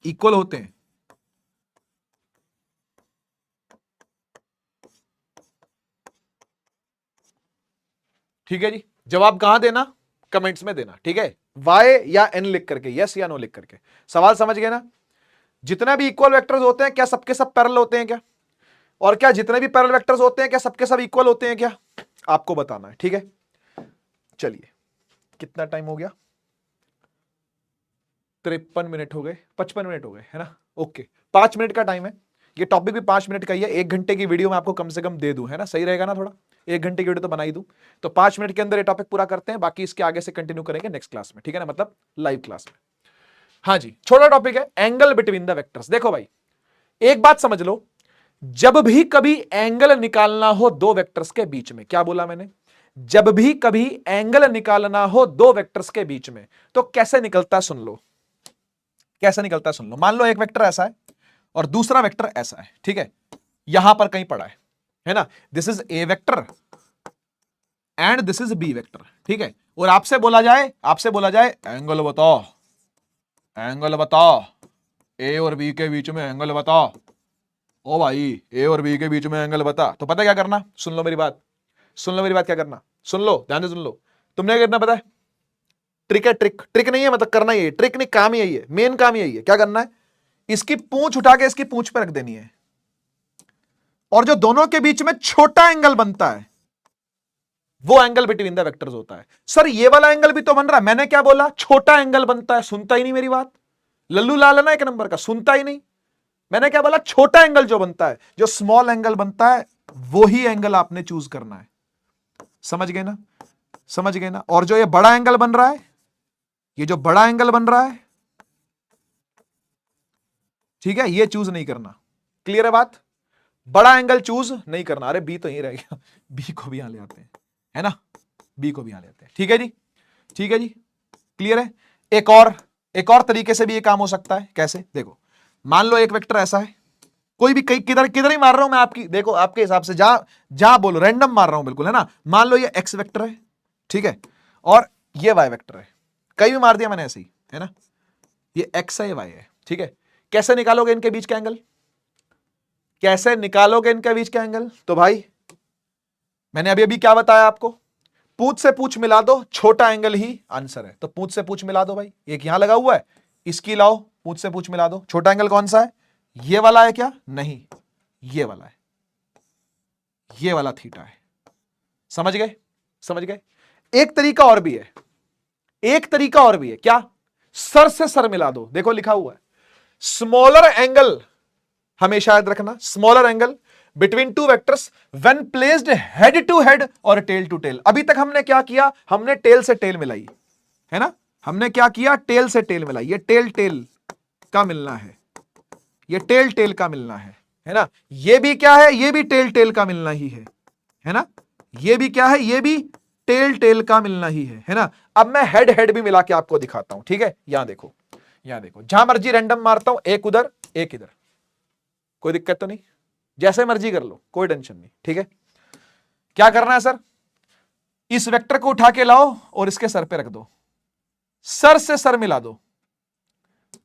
इक्वल होते हैं? ठीक है जी, जवाब कहां देना, कमेंट्स में देना। ठीक है, वाई या एन लिख करके, यस या नो लिख करके। सवाल समझ गए ना? जितने भी इक्वल वेक्टर्स होते हैं क्या सबके सब पैरेलल होते हैं क्या? और क्या जितने भी पैरेलल वेक्टर्स होते हैं क्या सबके सब इक्वल होते हैं क्या? आपको बताना है। ठीक है, चलिए कितना टाइम हो गया? 53 मिनट हो गए, 55 मिनट हो गए, है ना? ओके, 5 मिनट का टाइम है। ये टॉपिक भी 5 मिनट का ही है। 1 घंटे की वीडियो मैं आपको कम से कम दे दूं, है ना? सही रहेगा ना? थोड़ा 1 घंटे की वीडियो तो बना ही दूं। तो 5 मिनट के अंदर ये टॉपिक पूरा करते हैं, बाकी इसके आगे से कंटिन्यू करेंगे नेक्स्ट क्लास में। ठीक है ना, मतलब लाइव क्लास में। हाँ जी, छोटा टॉपिक है, एंगल बिटवीन द वेक्टर्स। देखो भाई, एक बात समझ लो, जब भी कभी एंगल निकालना हो दो वेक्टर्स के बीच में, क्या बोला मैंने? जब भी कभी एंगल निकालना हो दो वेक्टर्स के बीच में, तो कैसे निकलता है सुन लो। कैसे निकलता है सुन लो। मान लो एक वेक्टर ऐसा है और दूसरा वेक्टर ऐसा है। ठीक है, यहां पर कहीं पड़ा है ना? This is A vector and this is B vector. ठीक है, और आपसे बोला जाए एंगल बताओ, एंगल बताओ, ए और बी के बीच में एंगल बताओ। ओ भाई, ए और बी के बीच में एंगल बता, तो पता क्या करना? सुन लो मेरी बात, सुन लो मेरी बात, क्या करना? सुन लो, ध्यान से सुन लो। तुमने क्या करना पता है? ट्रिक है, ट्रिक नहीं है, मतलब करना ही है, ट्रिक नहीं, काम ही यही है, मेन काम यही है। क्या करना है? इसकी पूंछ उठा के इसकी पूंछ पे रख देनी है, और जो दोनों के बीच में छोटा एंगल बनता है वो एंगल बिटवीन द वेक्टर्स होता है। सर ये वाला एंगल भी तो बन रहा है, मैंने क्या बोला? छोटा एंगल बनता है। सुनता ही नहीं मेरी बात, लल्लू लाल है ना एक नंबर का, सुनता ही नहीं। मैंने क्या बोला? छोटा एंगल जो बनता है, जो स्मॉल एंगल बनता है, वो ही एंगल आपने चूज करना है। समझ गए ना? समझ गए ना? और जो ये बड़ा एंगल बन रहा है, ये जो बड़ा एंगल बन रहा है, ठीक है, ये चूज नहीं करना। क्लियर है बात? बड़ा एंगल चूज नहीं करना। अरे बी तो यही रह गया, बी को भी यहां ले आते हैं, है ना? बी को भी यहां ले आते हैं। ठीक है जी, ठीक है जी, क्लियर है? एक और तरीके से भी ये काम हो सकता है। कैसे? देखो, मान लो एक वेक्टर ऐसा है, कोई भी कहीं किधर किधर ही मार रहा हूं मैं, आपकी देखो, आपके हिसाब से जहां बोलो, रैंडम मार रहा हूं बिल्कुल, है ना? मान लो ये एक्स वेक्टर है, ठीक है, और ये वाई वेक्टर है। कहीं भी मार दिया मैंने ऐसे ही, है ना? ये एक्स है, ये वाई है। ठीक है, कैसे निकालोगे इनके बीच का एंगल? कैसे निकालोगे इनके बीच का एंगल? तो भाई मैंने अभी अभी क्या बताया आपको? पूंछ से पूंछ मिला दो, छोटा एंगल ही आंसर है। तो पूंछ से पूंछ मिला दो भाई, एक यहां लगा हुआ है, इसकी लाओ, पूंछ से पूंछ मिला दो। छोटा एंगल कौन सा है? ये वाला है क्या? नहीं, ये वाला है, ये वाला थीटा है। समझ गए? समझ गए? एक तरीका और भी है, एक तरीका और भी है। क्या? सर से सर मिला दो। देखो लिखा हुआ है, स्मॉलर एंगल, हमेशा याद रखना, smaller angle between two vectors when placed head to head और टेल टू टेल। अभी तक हमने क्या किया? हमने टेल से टेल मिलाई, है ना? हमने क्या किया? टेल से टेल मिलाई। ये टेल टेल का मिलना है, ये टेल टेल का मिलना है ना? ये भी क्या है? ये भी टेल टेल का मिलना ही है ना? ये भी क्या है? ये भी टेल टेल का मिलना ही है ना? अब मैं हेड हेड भी मिला के आपको दिखाता हूं। ठीक है, यहां देखो, यहां देखो, जहां मर्जी रैंडम मारता हूं, एक उधर एक इधर, कोई दिक्कत तो नहीं, जैसे मर्जी कर लो, कोई टेंशन नहीं। ठीक है, क्या करना है सर? इस वेक्टर को उठा के लाओ और इसके सर पे रख दो, सर से सर मिला दो।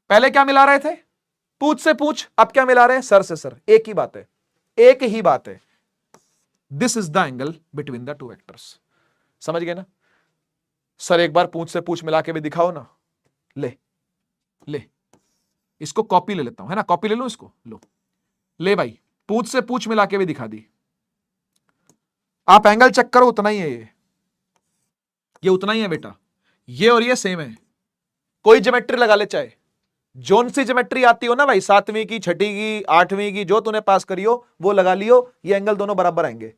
पहले क्या मिला रहे थे? पूछ से पूछ, अब क्या मिला रहे हैं? सर से सर। एक ही बात है, एक ही बात है। This is the angle between the two vectors. समझ गए ना? सर एक बार पूछ से पूछ मिला के भी दिखाओ ना। ले इसको कॉपी ले लेता हूं, है ना? कॉपी ले लो इसको, लो ले भाई, पूछ से पूछ मिला के भी दिखा दी। आप एंगल चेक करो, उतना ही है ये उतना ही है बेटा, ये और ये सेम है। कोई ज्योमेट्री लगा ले, चाहे जोन सी ज्योमेट्री आती हो ना भाई, 7वीं की, 6ठी की, 8वीं की, जो तूने पास करी हो वो लगा लियो, ये एंगल दोनों बराबर आएंगे,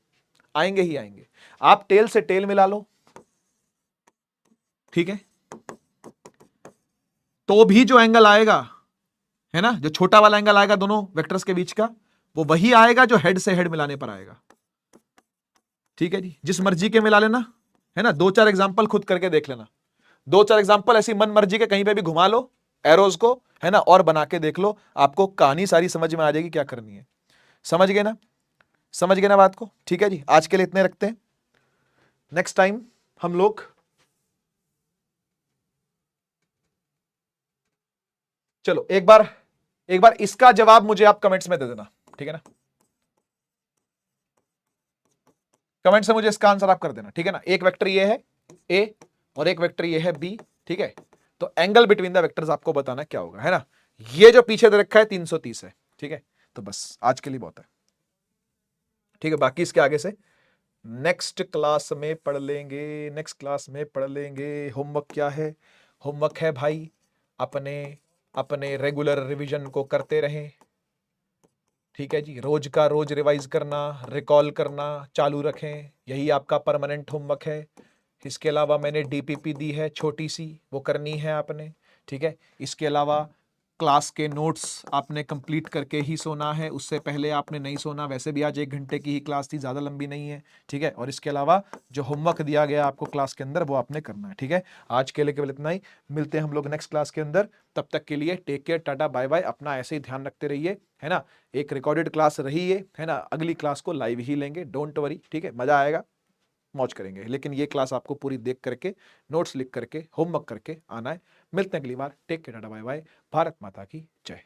आएंगे ही आएंगे। आप टेल से टेल मिला लो, ठीक है, तो भी जो एंगल आएगा, है ना, जो छोटा वाला एंगल आएगा दोनों वेक्टर्स के बीच का, वो वही आएगा जो हेड से हेड मिलाने पर आएगा। ठीक है जी, जिस मर्जी के मिला लेना, है ना? 2-4 एग्जांपल खुद करके देख लेना, 2-4 एग्जांपल ऐसी मन मर्जी के कहीं पे भी घुमा लो, एरोज को, है ना, और बना के देख लो, आपको कहानी सारी समझ में आ जाएगी क्या करनी है। समझ गए ना, समझ गए ना बात को? ठीक है जी, आज के लिए इतने रखते हैं। नेक्स्ट टाइम हम लोग चलो एक बार इसका जवाब मुझे आप कमेंट्स में दे देना, ठीक है ना, कमेंट से मुझे इसका आंसर आप कर देना, ठीक है ना। एक वेक्टर ये है ए और एक वेक्टर ये है बी, ठीक है, तो एंगल बिटवीन द वेक्टर्स आपको बताना क्या होगा, है ना। ये जो पीछे दे रखा है 330 है, ठीक है, तो बस आज के लिए बहुत है, ठीक है, बाकी इसके आगे से नेक्स्ट क्लास में पढ़ लेंगे, नेक्स्ट क्लास में पढ़ लेंगे। होमवर्क क्या है? होमवर्क है भाई, अपने अपने रेगुलर रिवीजन को करते रहें, ठीक है जी, रोज का रोज रिवाइज करना, रिकॉल करना चालू रखें, यही आपका परमानेंट होमवर्क है। इसके अलावा मैंने डीपीपी दी है छोटी सी, वो करनी है आपने, ठीक है। इसके अलावा क्लास के नोट्स आपने कंप्लीट करके ही सोना है, उससे पहले आपने नहीं सोना। वैसे भी आज 1 घंटे की ही क्लास थी, ज़्यादा लंबी नहीं है, ठीक है। और इसके अलावा जो होमवर्क दिया गया आपको क्लास के अंदर वो आपने करना है, ठीक है। आज के लिए केवल इतना ही, मिलते हैं हम लोग नेक्स्ट क्लास के अंदर। तब तक के लिए take care, Tata bye bye, अपना ऐसे ही ध्यान रखते रहिए, है ना। एक रिकॉर्डेड क्लास रही है ना, अगली क्लास को लाइव ही लेंगे, डोंट वरी, ठीक है, मजा आएगा, मौज करेंगे। लेकिन ये क्लास आपको पूरी देख करके, नोट्स लिख करके, होमवर्क करके आना है। मिलते हैं अगली बार, take care, Tata bye bye, Bharat माता की जय।